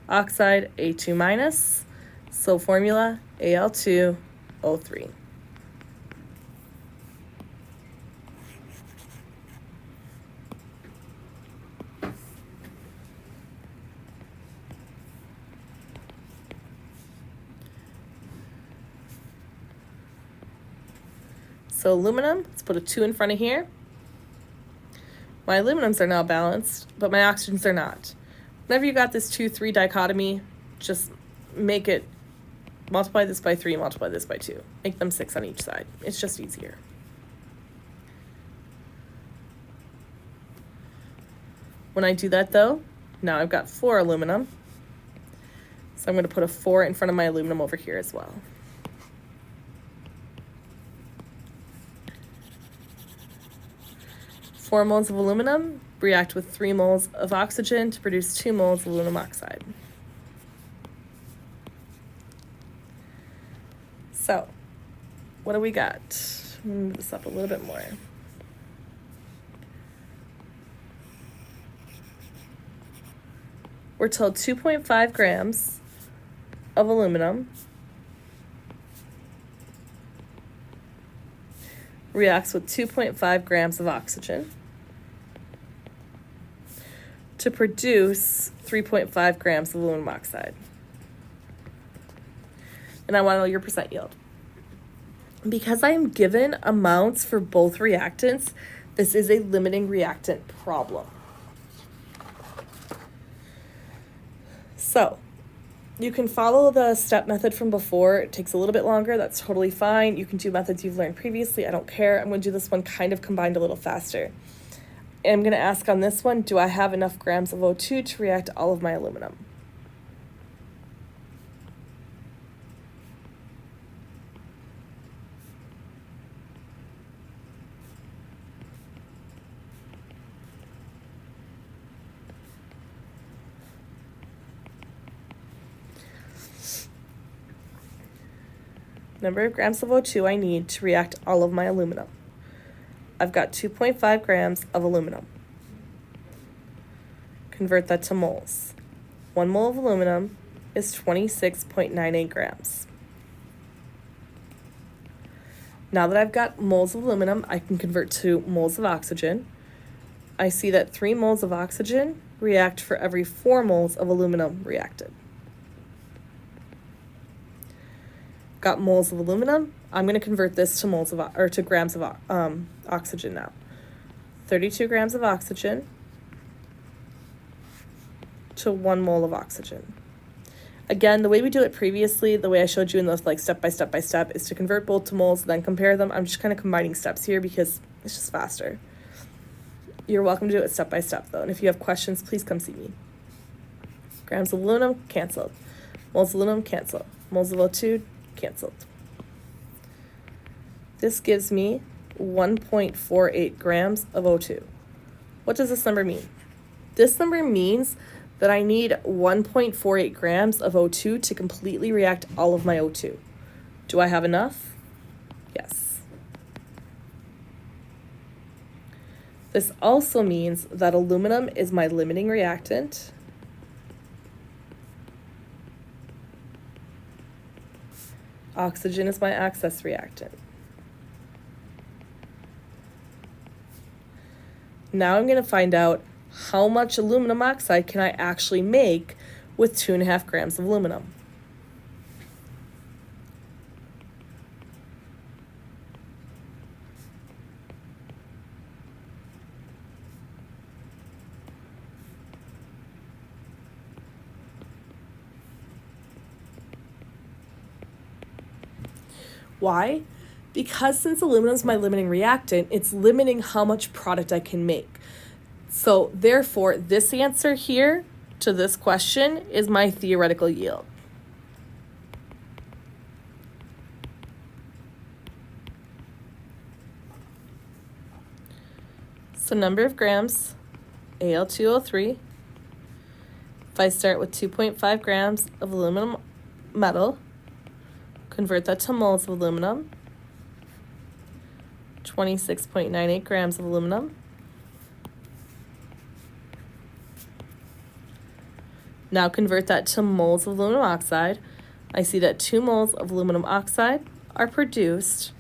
oxide, A2 minus, so formula Al2O3. So aluminum, let's put a 2 in front of here. My aluminums are now balanced, but my oxygens are not. Whenever you got this 2-3 dichotomy, just make it, multiply this by 3, multiply this by 2. Make them 6 on each side. It's just easier. When I do that though, now I've got 4 aluminum. So I'm going to put a 4 in front of my aluminum over here as well. 4 moles of aluminum react with 3 moles of oxygen to produce 2 moles of aluminum oxide. So, what do we got? Move this up a little bit more. We're told 2.5 grams of aluminum reacts with 2.5 grams of oxygen to produce 3.5 grams of aluminum oxide. And I want to know your percent yield. Because I am given amounts for both reactants, this is a limiting reactant problem. So, you can follow the step method from before. It takes a little bit longer. That's totally fine. You can do methods you've learned previously. I don't care. I'm going to do this one kind of combined a little faster. And I'm going to ask on this one, do I have enough grams of O2 to react all of my aluminum? Number of grams of O2 I need to react all of my aluminum. I've got 2.5 grams of aluminum. Convert that to moles. 1 mole of aluminum is 26.98 grams. Now that I've got moles of aluminum, I can convert to moles of oxygen. I see that 3 moles of oxygen react for every 4 moles of aluminum reacted. Got moles of aluminum. I'm going to convert this to moles of to grams of oxygen now. 32 grams of oxygen to 1 mole of oxygen. Again, the way we do it previously, the way I showed you in the step by step is to convert both to moles, then compare them. I'm just kind of combining steps here because it's just faster. You're welcome to do it step by step though, and if you have questions, please come see me. Grams of aluminum, canceled. Moles of aluminum, canceled. Moles of O2, canceled. This gives me 1.48 grams of O2. What does this number mean? This number means that I need 1.48 grams of O2 to completely react all of my O2. Do I have enough? Yes. This also means that aluminum is my limiting reactant. Oxygen is my access reactant. Now I'm going to find out how much aluminum oxide can I actually make with 2.5 grams of aluminum. Why? Because since aluminum is my limiting reactant, it's limiting how much product I can make. So therefore, this answer here to this question is my theoretical yield. So number of grams, Al2O3. If I start with 2.5 grams of aluminum metal, convert that to moles of aluminum, 26.98 grams of aluminum. Now convert that to moles of aluminum oxide. I see that 2 moles of aluminum oxide are produced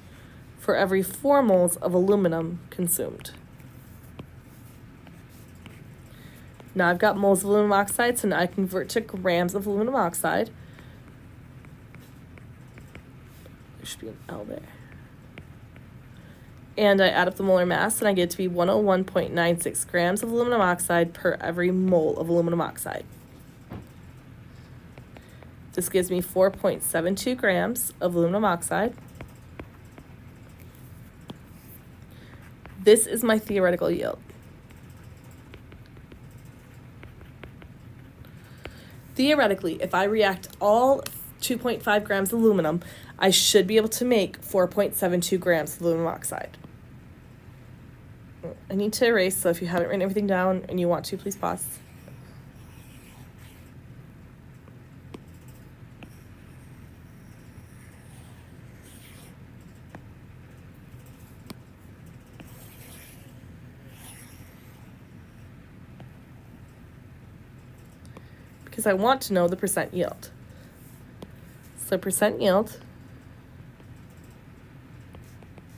for every 4 moles of aluminum consumed. Now I've got moles of aluminum oxide, so now I convert to grams of aluminum oxide. There should be an L there. And I add up the molar mass, and I get it to be 101.96 grams of aluminum oxide per every mole of aluminum oxide. This gives me 4.72 grams of aluminum oxide. This is my theoretical yield. Theoretically, if I react all 2.5 grams of aluminum, I should be able to make 4.72 grams of aluminum oxide. I need to erase, so if you haven't written everything down and you want to, please pause. Because I want to know the percent yield. So percent yield,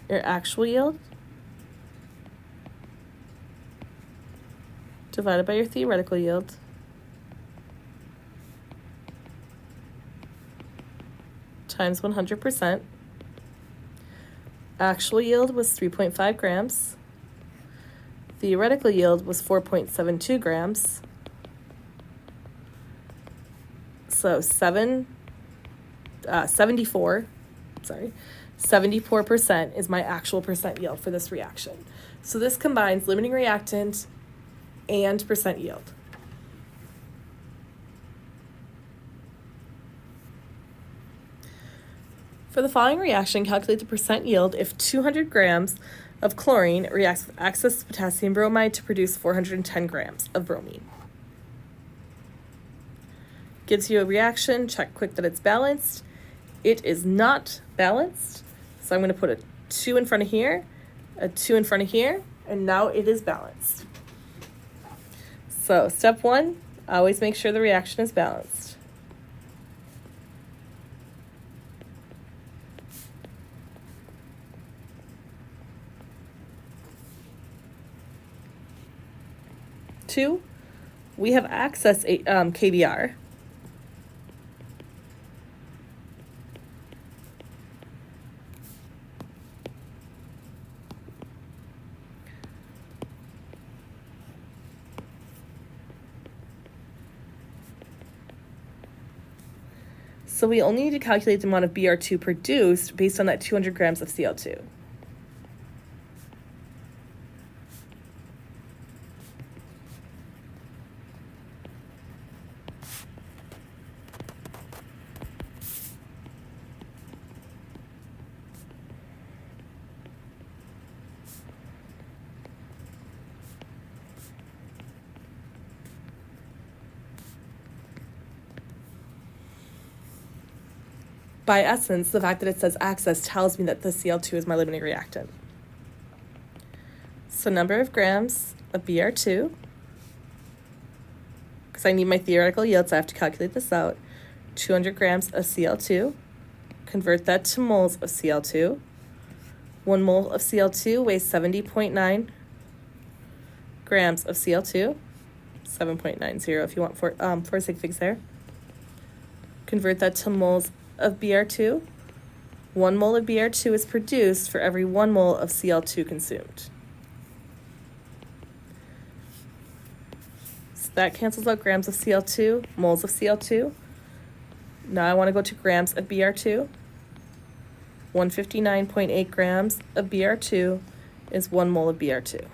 your actual yield, divided by your theoretical yield, times 100%. Actual yield was 3.5 grams. Theoretical yield was 4.72 grams. So 74% is my actual percent yield for this reaction. So this combines limiting reactant and percent yield. For the following reaction, calculate the percent yield if 200 grams of chlorine reacts with excess potassium bromide to produce 410 grams of bromine. Gives you a reaction, check quick that it's balanced. It is not balanced, so I'm going to put a 2 in front of here, a 2 in front of here, and now it is balanced. So step 1, always make sure the reaction is balanced. Two, we have access KBr. So we only need to calculate the amount of Br2 produced based on that 200 grams of Cl2. By essence, the fact that it says access tells me that the Cl2 is my limiting reactant. So number of grams of Br2, because I need my theoretical yield, so I have to calculate this out. 200 grams of Cl2, convert that to moles of Cl2. 1 mole of Cl2 weighs 70.9 grams of Cl2, 7.90 if you want four sig figs there. Convert that to moles of Br2. 1 mole of Br2 is produced for every 1 mole of Cl2 consumed. So that cancels out grams of Cl2, moles of Cl2. Now I want to go to grams of Br2. 159.8 grams of Br2 is 1 mole of Br2.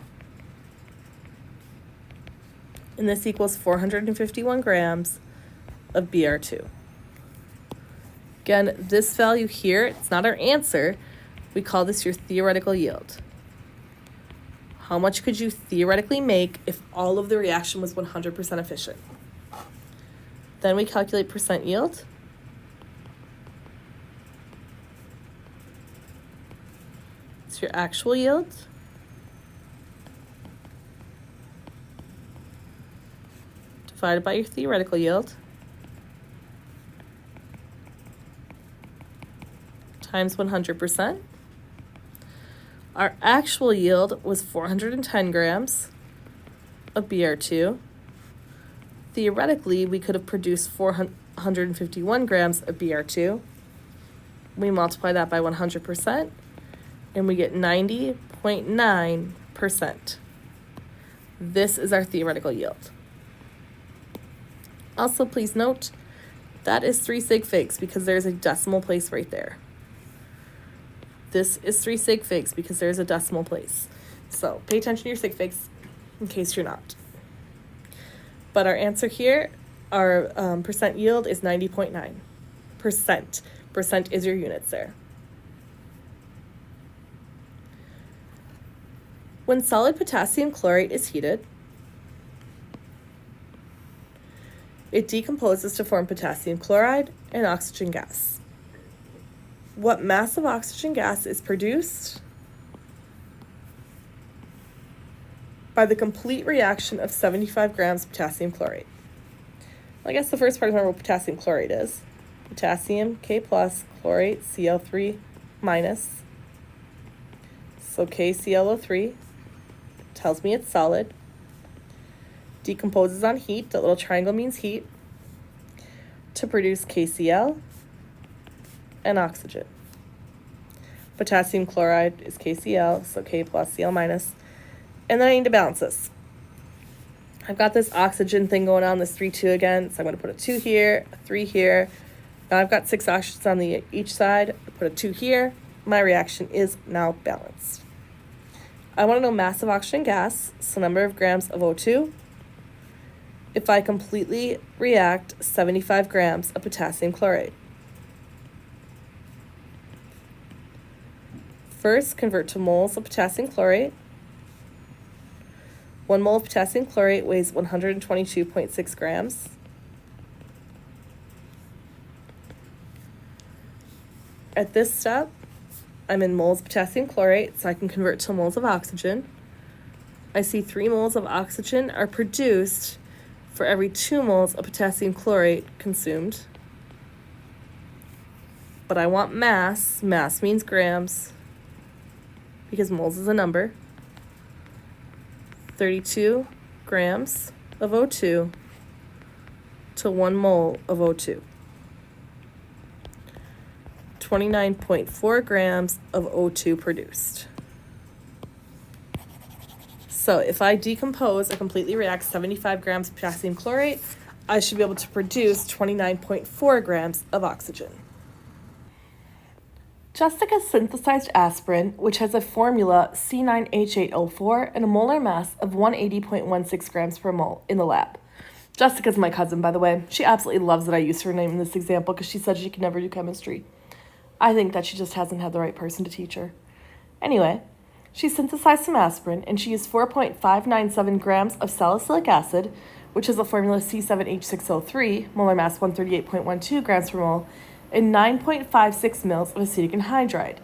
And this equals 451 grams of Br2. Again, this value here, it's not our answer. We call this your theoretical yield. How much could you theoretically make if all of the reaction was 100% efficient? Then we calculate percent yield. It's your actual yield. Divided by your theoretical yield. Times 100%. Our actual yield was 410 grams of Br2. Theoretically, we could have produced 451 grams of Br2. We multiply that by 100%, and we get 90.9%. This is our theoretical yield. Also, please note, that is 3 sig figs because there's a decimal place right there. This is 3 sig figs because there's a decimal place. So pay attention to your sig figs in case you're not. But our answer here, our percent yield is 90.9%. Percent is your units there. When solid potassium chlorate is heated, it decomposes to form potassium chloride and oxygen gas. What mass of oxygen gas is produced by the complete reaction of 75 grams of potassium chlorate? Well, I guess the first part is remember what potassium chlorate is. Potassium, K plus, chlorate, Cl3 minus. So KClO3 tells me it's solid. Decomposes on heat, that little triangle means heat, to produce KCl and oxygen. Potassium chloride is KCl, so K plus Cl minus. And then I need to balance this. I've got this oxygen thing going on, this 3-2 again, so I'm going to put a 2 here, a 3 here. Now I've got 6 oxygens on each side. I put a 2 here. My reaction is now balanced. I want to know mass of oxygen gas, so number of grams of O2, if I completely react 75 grams of potassium chlorate. First, convert to moles of potassium chlorate. 1 mole of potassium chlorate weighs 122.6 grams. At this step, I'm in moles of potassium chlorate, so I can convert to moles of oxygen. I see 3 moles of oxygen are produced for every 2 moles of potassium chlorate consumed. But I want mass. Mass means grams, because moles is a number. 32 grams of O2 to 1 mole of O2. 29.4 grams of O2 produced. So if I decompose or completely react 75 grams of potassium chlorate, I should be able to produce 29.4 grams of oxygen. Jessica synthesized aspirin, which has a formula C9H8O4 and a molar mass of 180.16 grams per mole in the lab. Jessica's my cousin, by the way. She absolutely loves that I use her name in this example because she said she could never do chemistry. I think that she just hasn't had the right person to teach her. Anyway, she synthesized some aspirin, and she used 4.597 grams of salicylic acid, which is a formula C7H6O3, molar mass 138.12 grams per mole, and 9.56 mils of acetic anhydride,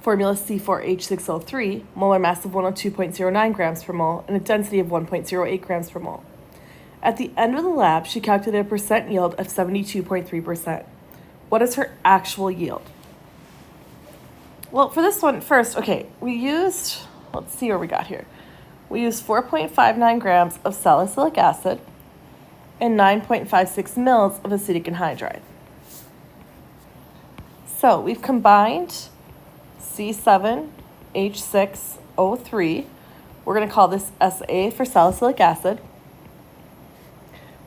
formula C4H6O3, molar mass of 102.09 grams per mole, and a density of 1.08 grams per mole. At the end of the lab, she calculated a percent yield of 72.3%. What is her actual yield? Well, for this one, first, okay, let's see what we got here. We used 4.59 grams of salicylic acid and 9.56 mils of acetic anhydride. So we've combined C7H6O3, we're going to call this SA for salicylic acid,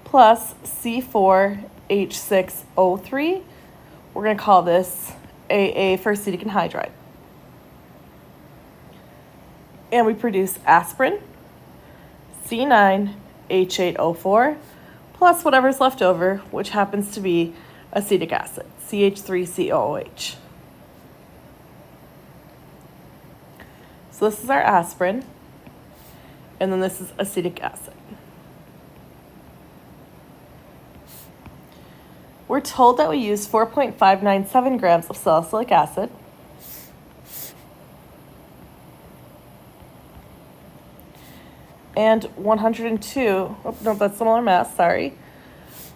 plus C4H6O3, we're going to call this AA for acetic anhydride. And we produce aspirin, C9H8O4, plus whatever's left over, which happens to be acetic acid, CH3COOH. So this is our aspirin, and then this is acetic acid. We're told that we use 4.597 grams of salicylic acid, and 102, oh, no, that's the molar mass, sorry.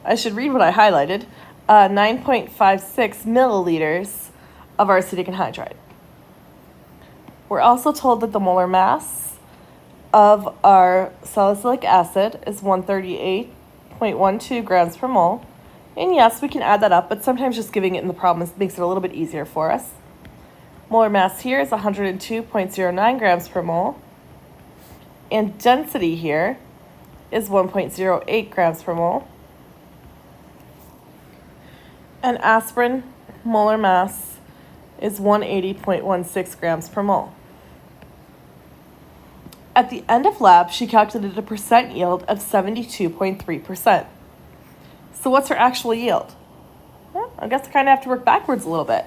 I should read what I highlighted. 9.56 milliliters of our acetic anhydride. We're also told that the molar mass of our salicylic acid is 138.12 grams per mole. And yes, we can add that up, but sometimes just giving it in the problem makes it a little bit easier for us. Molar mass here is 102.09 grams per mole. And density here is 1.08 grams per mole. And aspirin molar mass is 180.16 grams per mole. At the end of lab, she calculated a percent yield of 72.3%. So what's her actual yield? Well, I guess I kind of have to work backwards a little bit.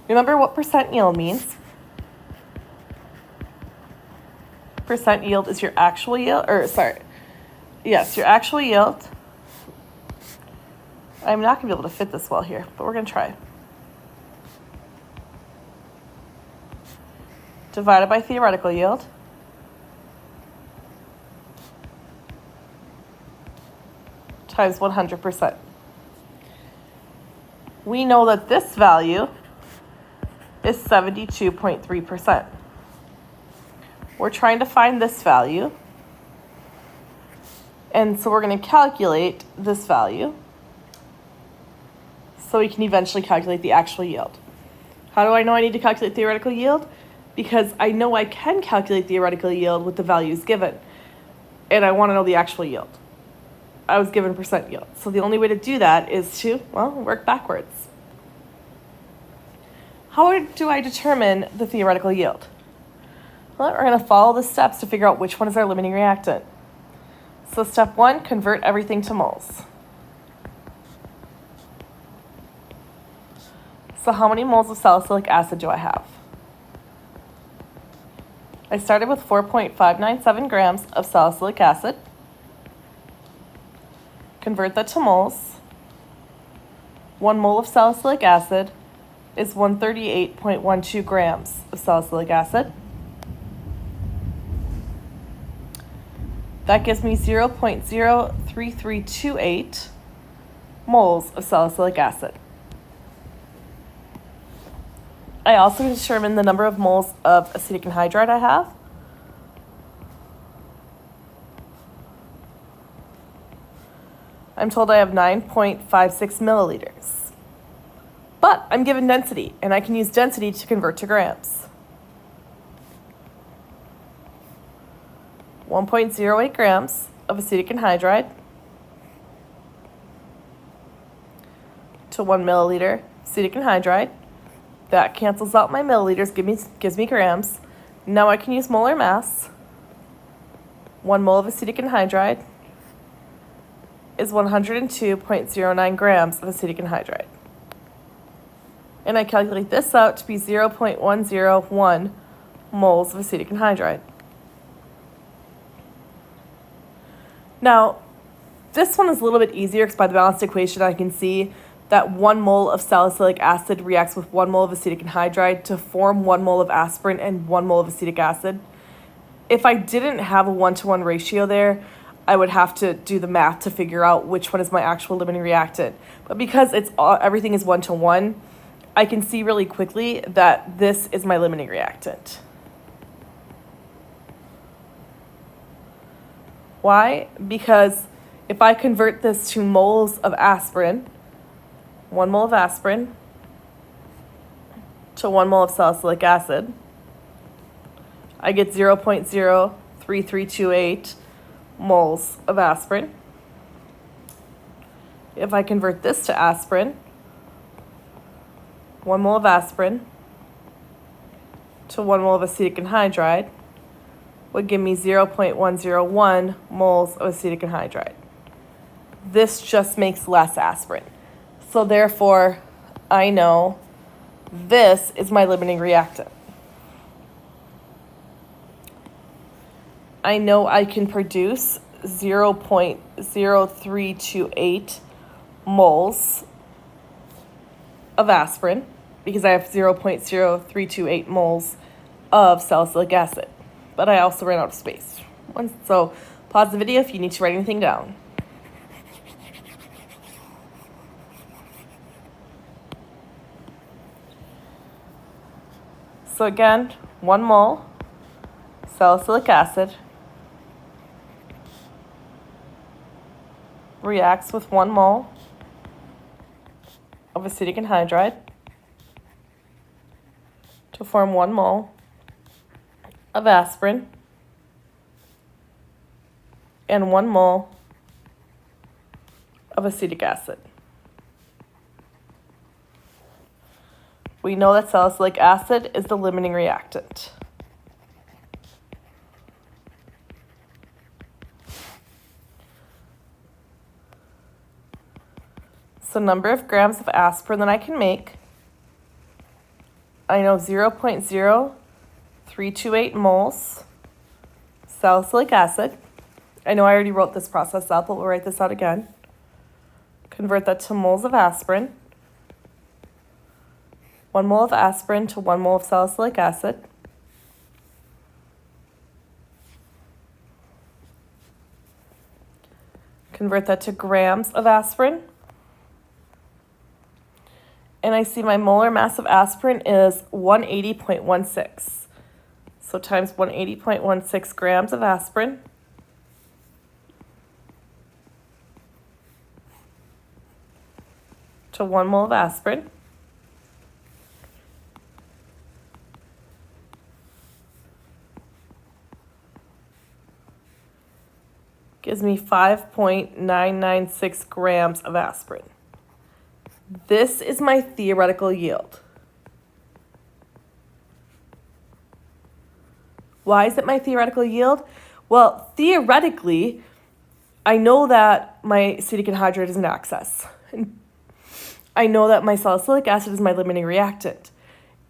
Remember what percent yield means. 100% yield is your actual yield, or sorry, yes, your actual yield. I'm not going to be able to fit this well here, but we're going to try. Divided by theoretical yield. Times 100%. We know that this value is 72.3%. We're trying to find this value. And so we're going to calculate this value so we can eventually calculate the actual yield. How do I know I need to calculate theoretical yield? Because I know I can calculate theoretical yield with the values given. And I want to know the actual yield. I was given percent yield. So the only way to do that is to, well, work backwards. How do I determine the theoretical yield? Well, we're going to follow the steps to figure out which one is our limiting reactant. So step 1, convert everything to moles. So how many moles of salicylic acid do I have? I started with 4.597 grams of salicylic acid. Convert that to moles. 1 mole of salicylic acid is 138.12 grams of salicylic acid. That gives me 0.03328 moles of salicylic acid. I also determine the number of moles of acetic anhydride I have. I'm told I have 9.56 milliliters. But I'm given density, and I can use density to convert to grams. 1.08 grams of acetic anhydride to 1 milliliter acetic anhydride. That cancels out my milliliters, gives me grams. Now I can use molar mass. 1 mole of acetic anhydride is 102.09 grams of acetic anhydride. And I calculate this out to be 0.101 moles of acetic anhydride. Now, this one is a little bit easier because by the balanced equation I can see that 1 mole of salicylic acid reacts with 1 mole of acetic anhydride to form 1 mole of aspirin and 1 mole of acetic acid. If I didn't have a 1-to-1 ratio there, I would have to do the math to figure out which one is my actual limiting reactant. But because everything is 1-to-1, I can see really quickly that this is my limiting reactant. Why? Because if I convert this to moles of aspirin, 1 mole of aspirin to 1 mole of salicylic acid, I get 0.03328 moles of aspirin. If I convert this to aspirin, 1 mole of aspirin to 1 mole of acetic anhydride would give me 0.101 moles of acetic anhydride. This just makes less aspirin. So therefore, I know this is my limiting reactant. I know I can produce 0.0328 moles of aspirin because I have 0.0328 moles of salicylic acid. But I also ran out of space. So pause the video if you need to write anything down. So again, 1 mole salicylic acid reacts with 1 mole of acetic anhydride to form 1 mole of aspirin and 1 mole of acetic acid. We know that salicylic acid is the limiting reactant. So number of grams of aspirin that I can make, I know 0.0328 moles salicylic acid. I know I already wrote this process out, but we'll write this out again. Convert that to moles of aspirin. 1 mole of aspirin to 1 mole of salicylic acid. Convert that to grams of aspirin. And I see my molar mass of aspirin is 180.16. So times 180.16 grams of aspirin to 1 mole of aspirin. Gives me 5.996 grams of aspirin. This is my theoretical yield. Why is it my theoretical yield? Well, theoretically, I know that my acetic anhydride is in excess. And I know that my salicylic acid is my limiting reactant.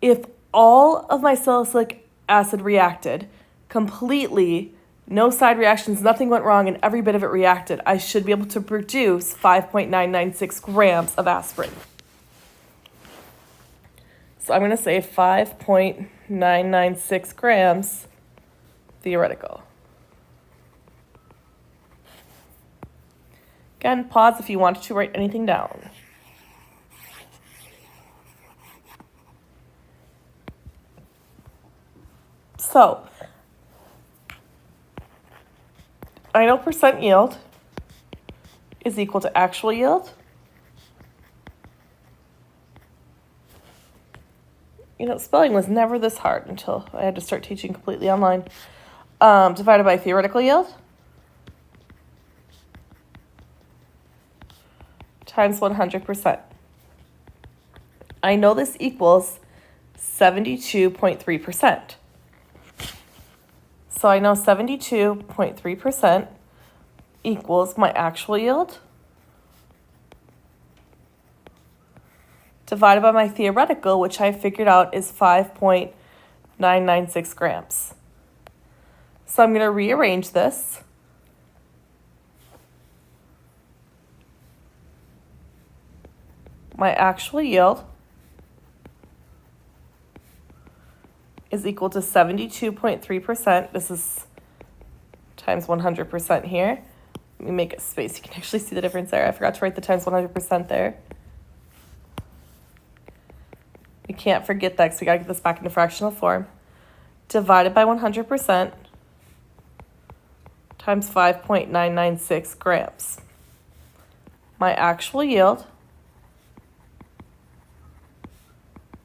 If all of my salicylic acid reacted completely, no side reactions, nothing went wrong, and every bit of it reacted, I should be able to produce 5.996 grams of aspirin. So I'm going to say 5.996 grams theoretical. Again, pause if you wanted to write anything down. So, I know percent yield is equal to actual yield. You know, spelling was never this hard until I had to start teaching completely online. Divided by theoretical yield times 100%. I know this equals 72.3%. So I know 72.3% equals my actual yield divided by my theoretical, which I figured out is 5.996 grams. So I'm going to rearrange this. My actual yield is equal to 72.3%. This is times 100% here. Let me make a space. You can actually see the difference there. I forgot to write the times 100% there. We can't forget that because we got to get this back into fractional form. Divided by 100% times 5.996 grams. My actual yield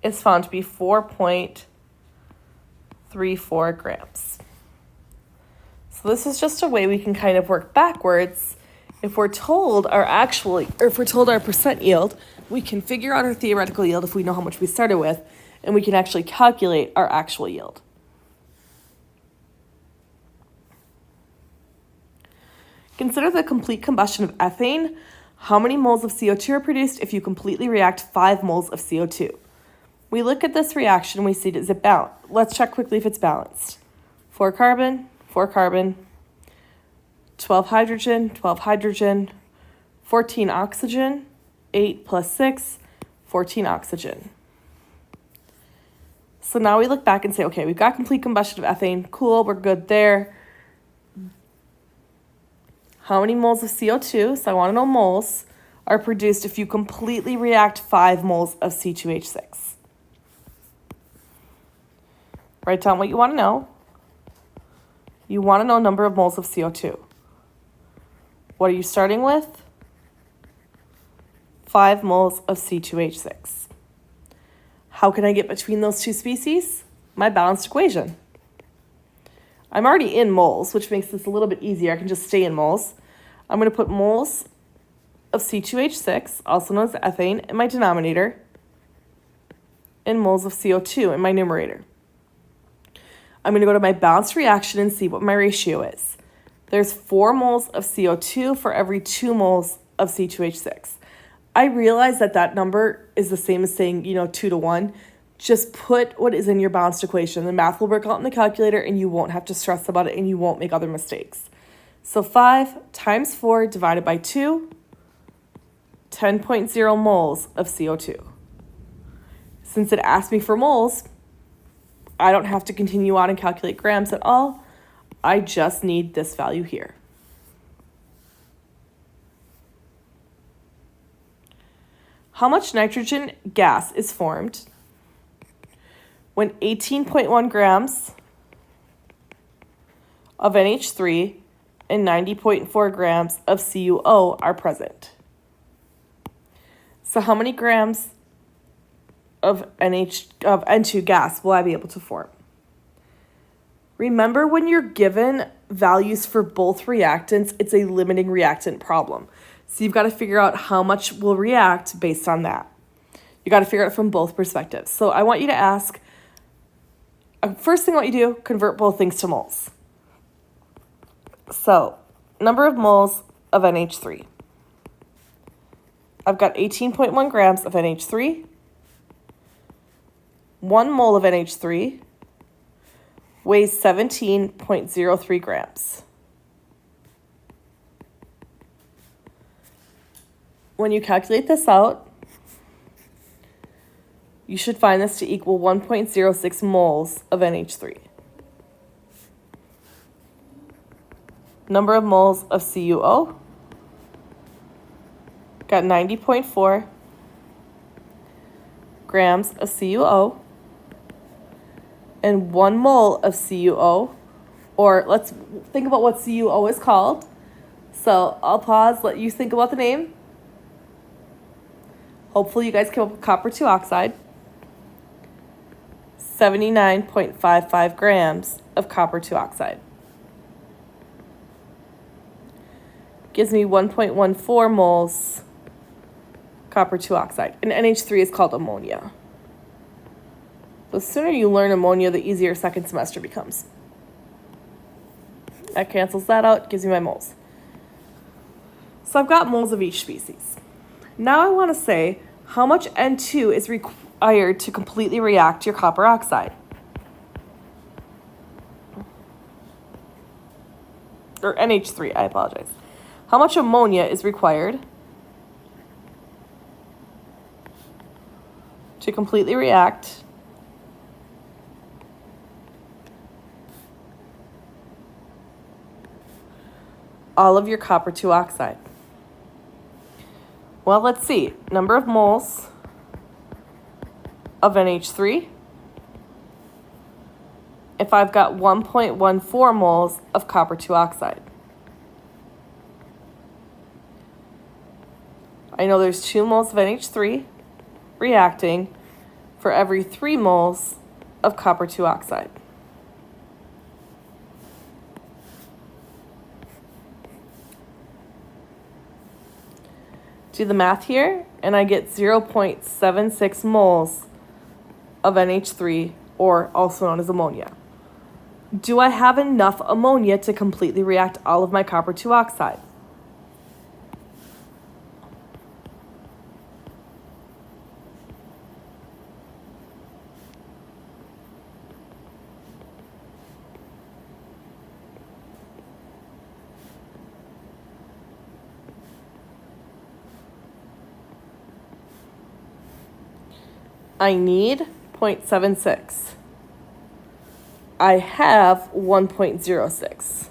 is found to be 4.34 grams. So this is just a way we can kind of work backwards. If we're told our percent yield, we can figure out our theoretical yield if we know how much we started with, and we can actually calculate our actual yield. Consider the complete combustion of ethane. How many moles of CO2 are produced if you completely react 5 moles of CO2? We look at this reaction, we see, is it balanced? Let's check quickly if it's balanced. 4 carbon, 12 hydrogen, 14 oxygen, 8 plus 6, 14 oxygen. So now we look back and say, okay, we've got complete combustion of ethane. Cool, we're good there. How many moles of CO2, so I want to know moles, are produced if you completely react 5 moles of C2H6? Write down what you want to know. You want to know number of moles of CO2. What are you starting with? 5 moles of C2H6. How can I get between those two species? My balanced equation. I'm already in moles, which makes this a little bit easier. I can just stay in moles. I'm going to put moles of C2H6, also known as ethane, in my denominator, and moles of CO2 in my numerator. I'm going to go to my balanced reaction and see what my ratio is. There's 4 moles of CO2 for every 2 moles of C2H6. I realize that that number is the same as saying, 2 to 1, just put what is in your balanced equation. The math will work out in the calculator and you won't have to stress about it and you won't make other mistakes. So 5 times 4 divided by 2, 10.0 moles of CO2. Since it asked me for moles, I don't have to continue on and calculate grams at all. I just need this value here. How much nitrogen gas is formed when 18.1 grams of NH3 and 90.4 grams of CuO are present? So how many grams of N2 gas will I be able to form? Remember, when you're given values for both reactants, it's a limiting reactant problem. So you've got to figure out how much will react based on that. You got to figure it from both perspectives. So I want you to ask, first thing I want you to do, convert both things to moles. So number of moles of NH3. I've got 18.1 grams of NH3. 1 mole of NH3 weighs 17.03 grams. When you calculate this out, you should find this to equal 1.06 moles of NH3. Number of moles of CuO, got 90.4 grams of CuO, and 1 mole of CuO, or let's think about what CuO is called. So I'll pause, let you think about the name. Hopefully you guys came up with copper 2 oxide. 79.55 grams of copper 2 oxide. Gives me 1.14 moles copper 2 oxide. And NH3 is called ammonia. The sooner you learn ammonia, the easier second semester becomes. That cancels that out, gives me my moles. So I've got moles of each species. Now I want to say how much N2 is required to completely react your copper oxide. Or NH3, I apologize. How much ammonia is required to completely react all of your copper 2 oxide? Well, let's see. Number of moles of NH3. If I've got 1.14 moles of copper 2 oxide. I know there's 2 moles of NH3 reacting for every 3 moles of copper 2 oxide. Do the math here, and I get 0.76 moles of NH3, or also known as ammonia. Do I have enough ammonia to completely react all of my copper 2 oxide? I need 0.76. I have 1.06.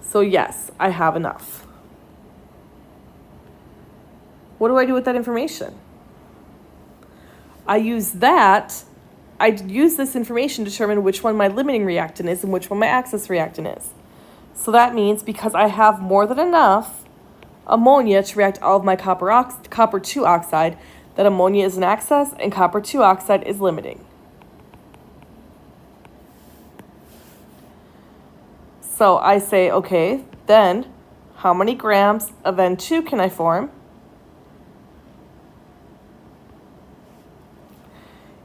So yes, I have enough. What do I do with that information? I use this information to determine which one my limiting reactant is and which one my access reactant is. So that means because I have more than enough ammonia to react all of my copper 2 oxide, that ammonia is an access and copper 2 oxide is limiting. So I say, okay, then how many grams of N2 can I form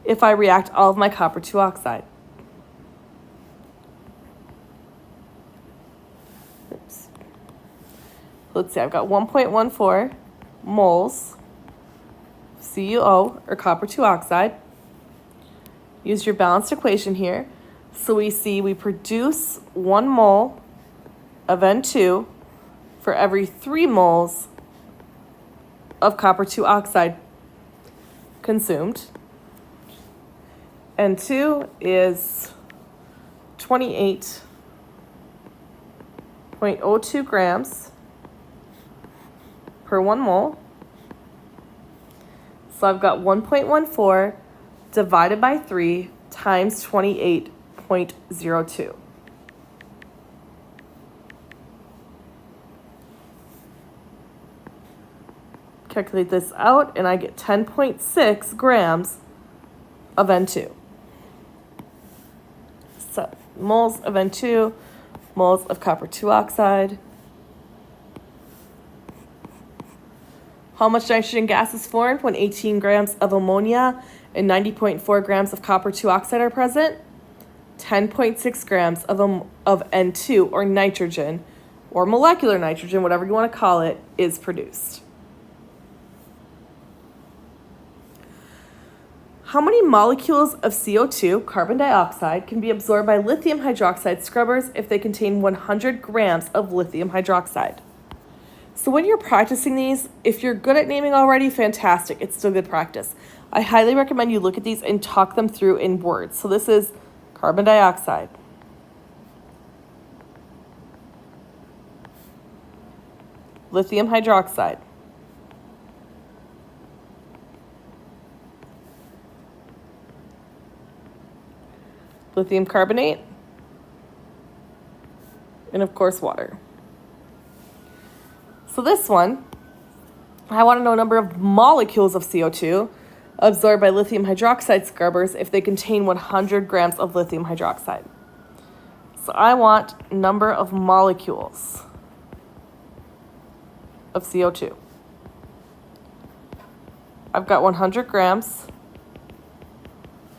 if I react all of my copper 2 oxide? Oops. Let's see, I've got 1.14 moles CuO, or copper 2 oxide. use your balanced equation here. So we see we produce 1 mole of N2 for every 3 moles of copper 2 oxide consumed. N2 is 28.02 grams per 1 mole. So I've got 1.14 divided by 3 times 28.02. Calculate this out, and I get 10.6 grams of N2. So moles of N2, moles of copper 2 oxide. How much nitrogen gas is formed when 18 grams of ammonia and 90.4 grams of copper 2 oxide are present? 10.6 grams of N2, or nitrogen, or molecular nitrogen, whatever you want to call it, is produced. How many molecules of CO2, carbon dioxide, can be absorbed by lithium hydroxide scrubbers if they contain 100 grams of lithium hydroxide? So when you're practicing these, if you're good at naming already, fantastic. It's still good practice. I highly recommend you look at these and talk them through in words. So this is carbon dioxide. Lithium hydroxide. Lithium carbonate. And of course, water. So this one, I want to know number of molecules of CO2 absorbed by lithium hydroxide scrubbers if they contain 100 grams of lithium hydroxide. So I want number of molecules of CO2. I've got 100 grams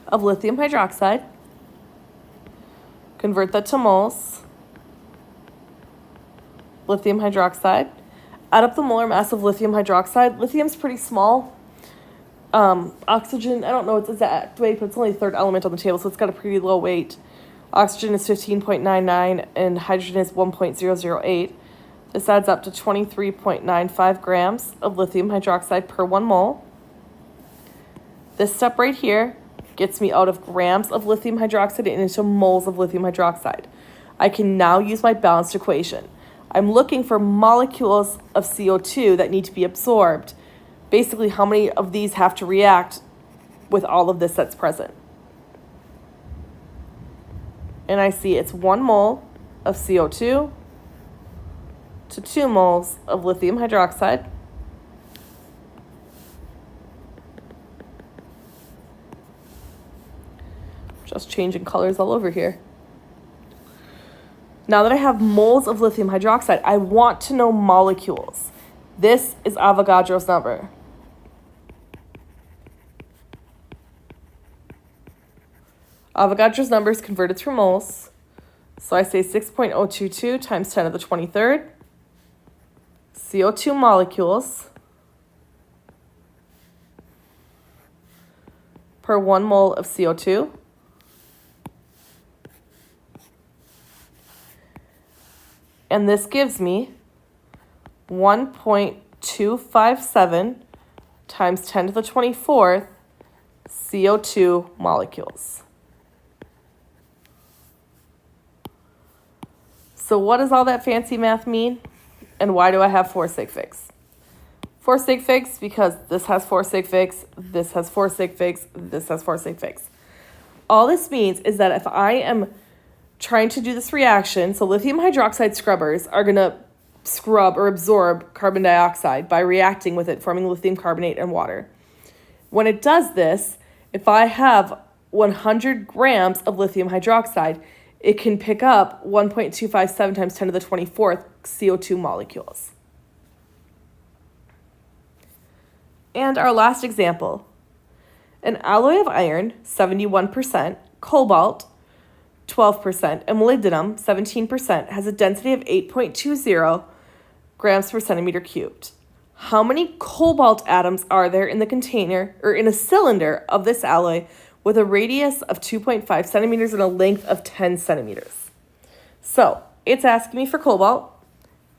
of lithium hydroxide. Convert that to moles. Lithium hydroxide. Add up the molar mass of lithium hydroxide. Lithium's pretty small. Oxygen, I don't know its exact weight, but it's only the third element on the table, so it's got a pretty low weight. Oxygen is 15.99 and hydrogen is 1.008. This adds up to 23.95 grams of lithium hydroxide per 1 mole. This step right here gets me out of grams of lithium hydroxide and into moles of lithium hydroxide. I can now use my balanced equation. I'm looking for molecules of CO2 that need to be absorbed. Basically, how many of these have to react with all of this that's present. And I see it's 1 mole of CO2 to 2 moles of lithium hydroxide. Just changing colors all over here. Now that I have moles of lithium hydroxide, I want to know molecules. This is Avogadro's number. Avogadro's number is converted through moles. So I say 6.022 times 10 to the 23rd. CO2 molecules per 1 mole of CO2. And this gives me 1.257 times 10 to the 24th CO2 molecules. So what does all that fancy math mean? And why do I have 4 sig figs? 4 sig figs because this has 4 sig figs, this has 4 sig figs, this has 4 sig figs. All this means is that if I am trying to do this reaction, so lithium hydroxide scrubbers are going to scrub or absorb carbon dioxide by reacting with it, forming lithium carbonate and water. When it does this, if I have 100 grams of lithium hydroxide, it can pick up 1.257 times 10 to the 24th CO2 molecules. And our last example, an alloy of iron, 71%, cobalt, 12%, and molybdenum, 17%, has a density of 8.20 grams per centimeter cubed. How many cobalt atoms are there in the container or in a cylinder of this alloy with a radius of 2.5 centimeters and a length of 10 centimeters. So it's asking me for cobalt.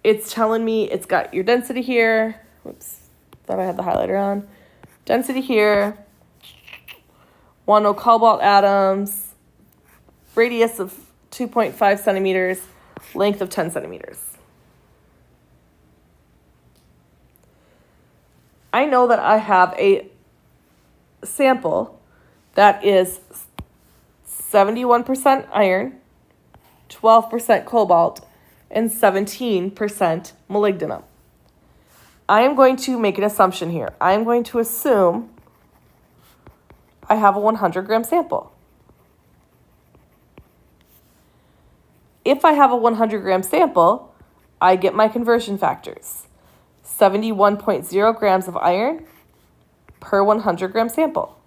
It's telling me it's got your density here. Whoops, thought I had the highlighter on. Density here. 1 cobalt atoms. Radius of 2.5 centimeters. Length of 10 centimeters. I know that I have a sample that is 71% iron, 12% cobalt, and 17% molybdenum. I am going to make an assumption here. I am going to assume I have a 100-gram sample. If I have a 100-gram sample, I get my conversion factors. 71.0 grams of iron per 100-gram sample.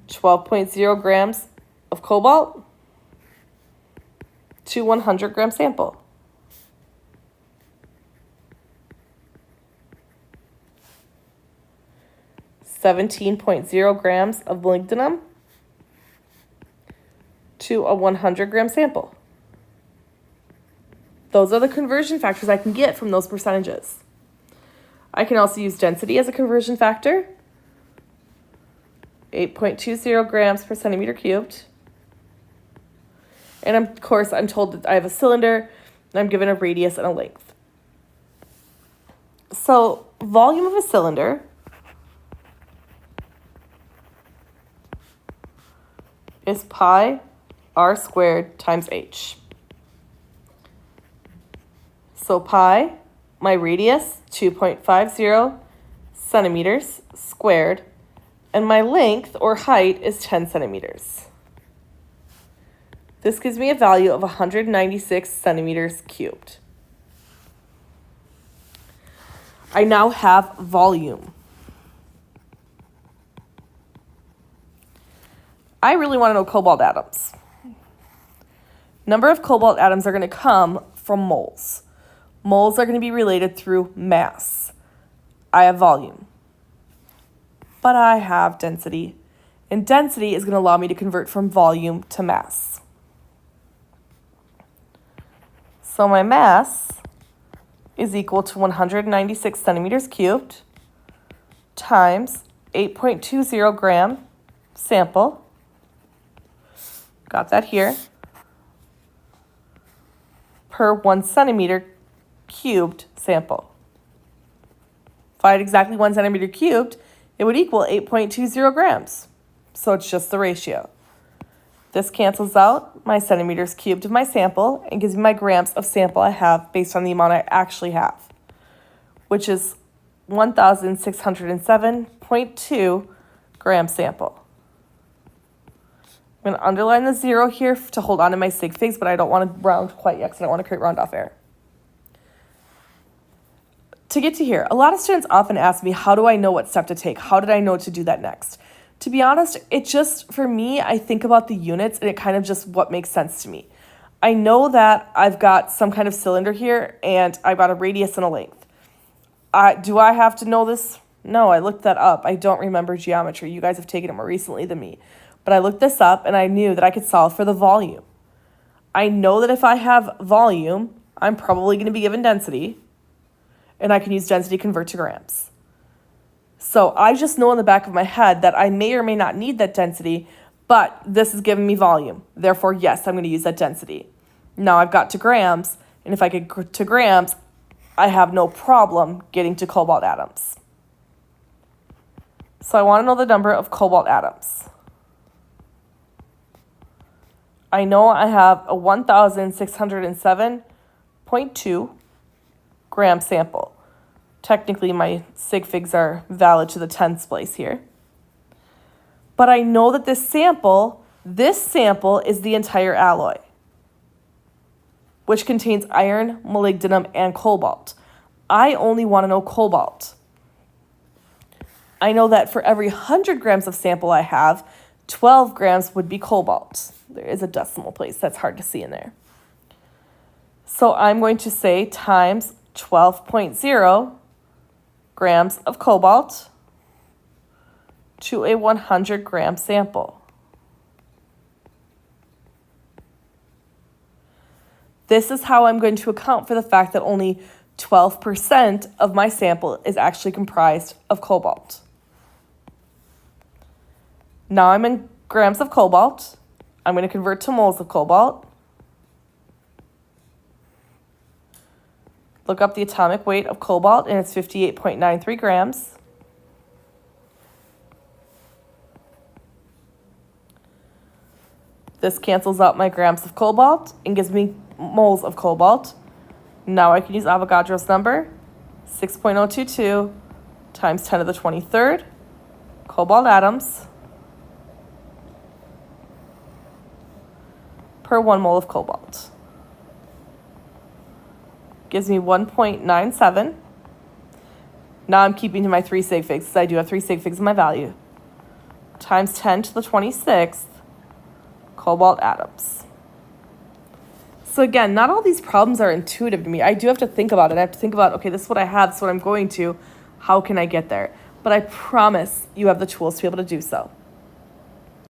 12.0 grams of cobalt to 100-gram sample. $17.0 grams of molybdenum to a 100-gram sample. Those are the conversion factors I can get from those percentages. I can also use density as a conversion factor. 8.20 grams per centimeter cubed. And of course, I'm told that I have a cylinder, and I'm given a radius and a length. So, volume of a cylinder is pi r squared times h. So pi, my radius, 2.50 centimeters squared, and my length or height is 10 centimeters. This gives me a value of 196 centimeters cubed. I now have volume. I really want to know cobalt atoms. Number of cobalt atoms are going to come from moles. Moles are going to be related through mass. I have volume. But I have density. And density is going to allow me to convert from volume to mass. So my mass is equal to 196 centimeters cubed times 8.20 gram sample. Got that here. Per 1 centimeter cubed sample. If I had exactly 1 centimeter cubed, it would equal 8.20 grams. So it's just the ratio. This cancels out my centimeters cubed of my sample and gives me my grams of sample I have based on the amount I actually have, which is 1,607.2 gram sample. I'm going to underline the 0 here to hold on to my sig figs, but I don't want to round quite yet because I don't want to create round off error. To get to here, a lot of students often ask me, how do I know what step to take? How did I know to do that next? To be honest, it just, for me, I think about the units and it kind of just what makes sense to me. I know that I've got some kind of cylinder here and I've got a radius and a length. Do I have to know this? No, I looked that up. I don't remember geometry. You guys have taken it more recently than me. But I looked this up and I knew that I could solve for the volume. I know that if I have volume, I'm probably going to be given density. And I can use density to convert to grams. So I just know in the back of my head that I may or may not need that density, but this is giving me volume. Therefore, yes, I'm going to use that density. Now I've got to grams, and if I get to grams, I have no problem getting to cobalt atoms. So I want to know the number of cobalt atoms. I know I have a 1,607.2 gram sample. Technically, my sig figs are valid to the tens place here. But I know that this sample is the entire alloy, which contains iron, molybdenum, and cobalt. I only want to know cobalt. I know that for every 100 grams of sample I have, 12 grams would be cobalt. There is a decimal place that's hard to see in there. So I'm going to say times 12.0 grams of cobalt to a 100 gram sample. This is how I'm going to account for the fact that only 12% of my sample is actually comprised of cobalt. Now I'm in grams of cobalt. I'm going to convert to moles of cobalt. Look up the atomic weight of cobalt, and it's 58.93 grams. This cancels out my grams of cobalt and gives me moles of cobalt. Now I can use Avogadro's number, 6.022 times 10 to the 23rd cobalt atoms per 1 mole of cobalt. Gives me 1.97. Now I'm keeping to my 3 sig figs, because I do have 3 sig figs in my value, times 10 to the 26th cobalt atoms. So again, not all these problems are intuitive to me. I do have to think about it. I have to think about, okay, this is what I have, this is what I'm going to. How can I get there? But I promise you have the tools to be able to do so.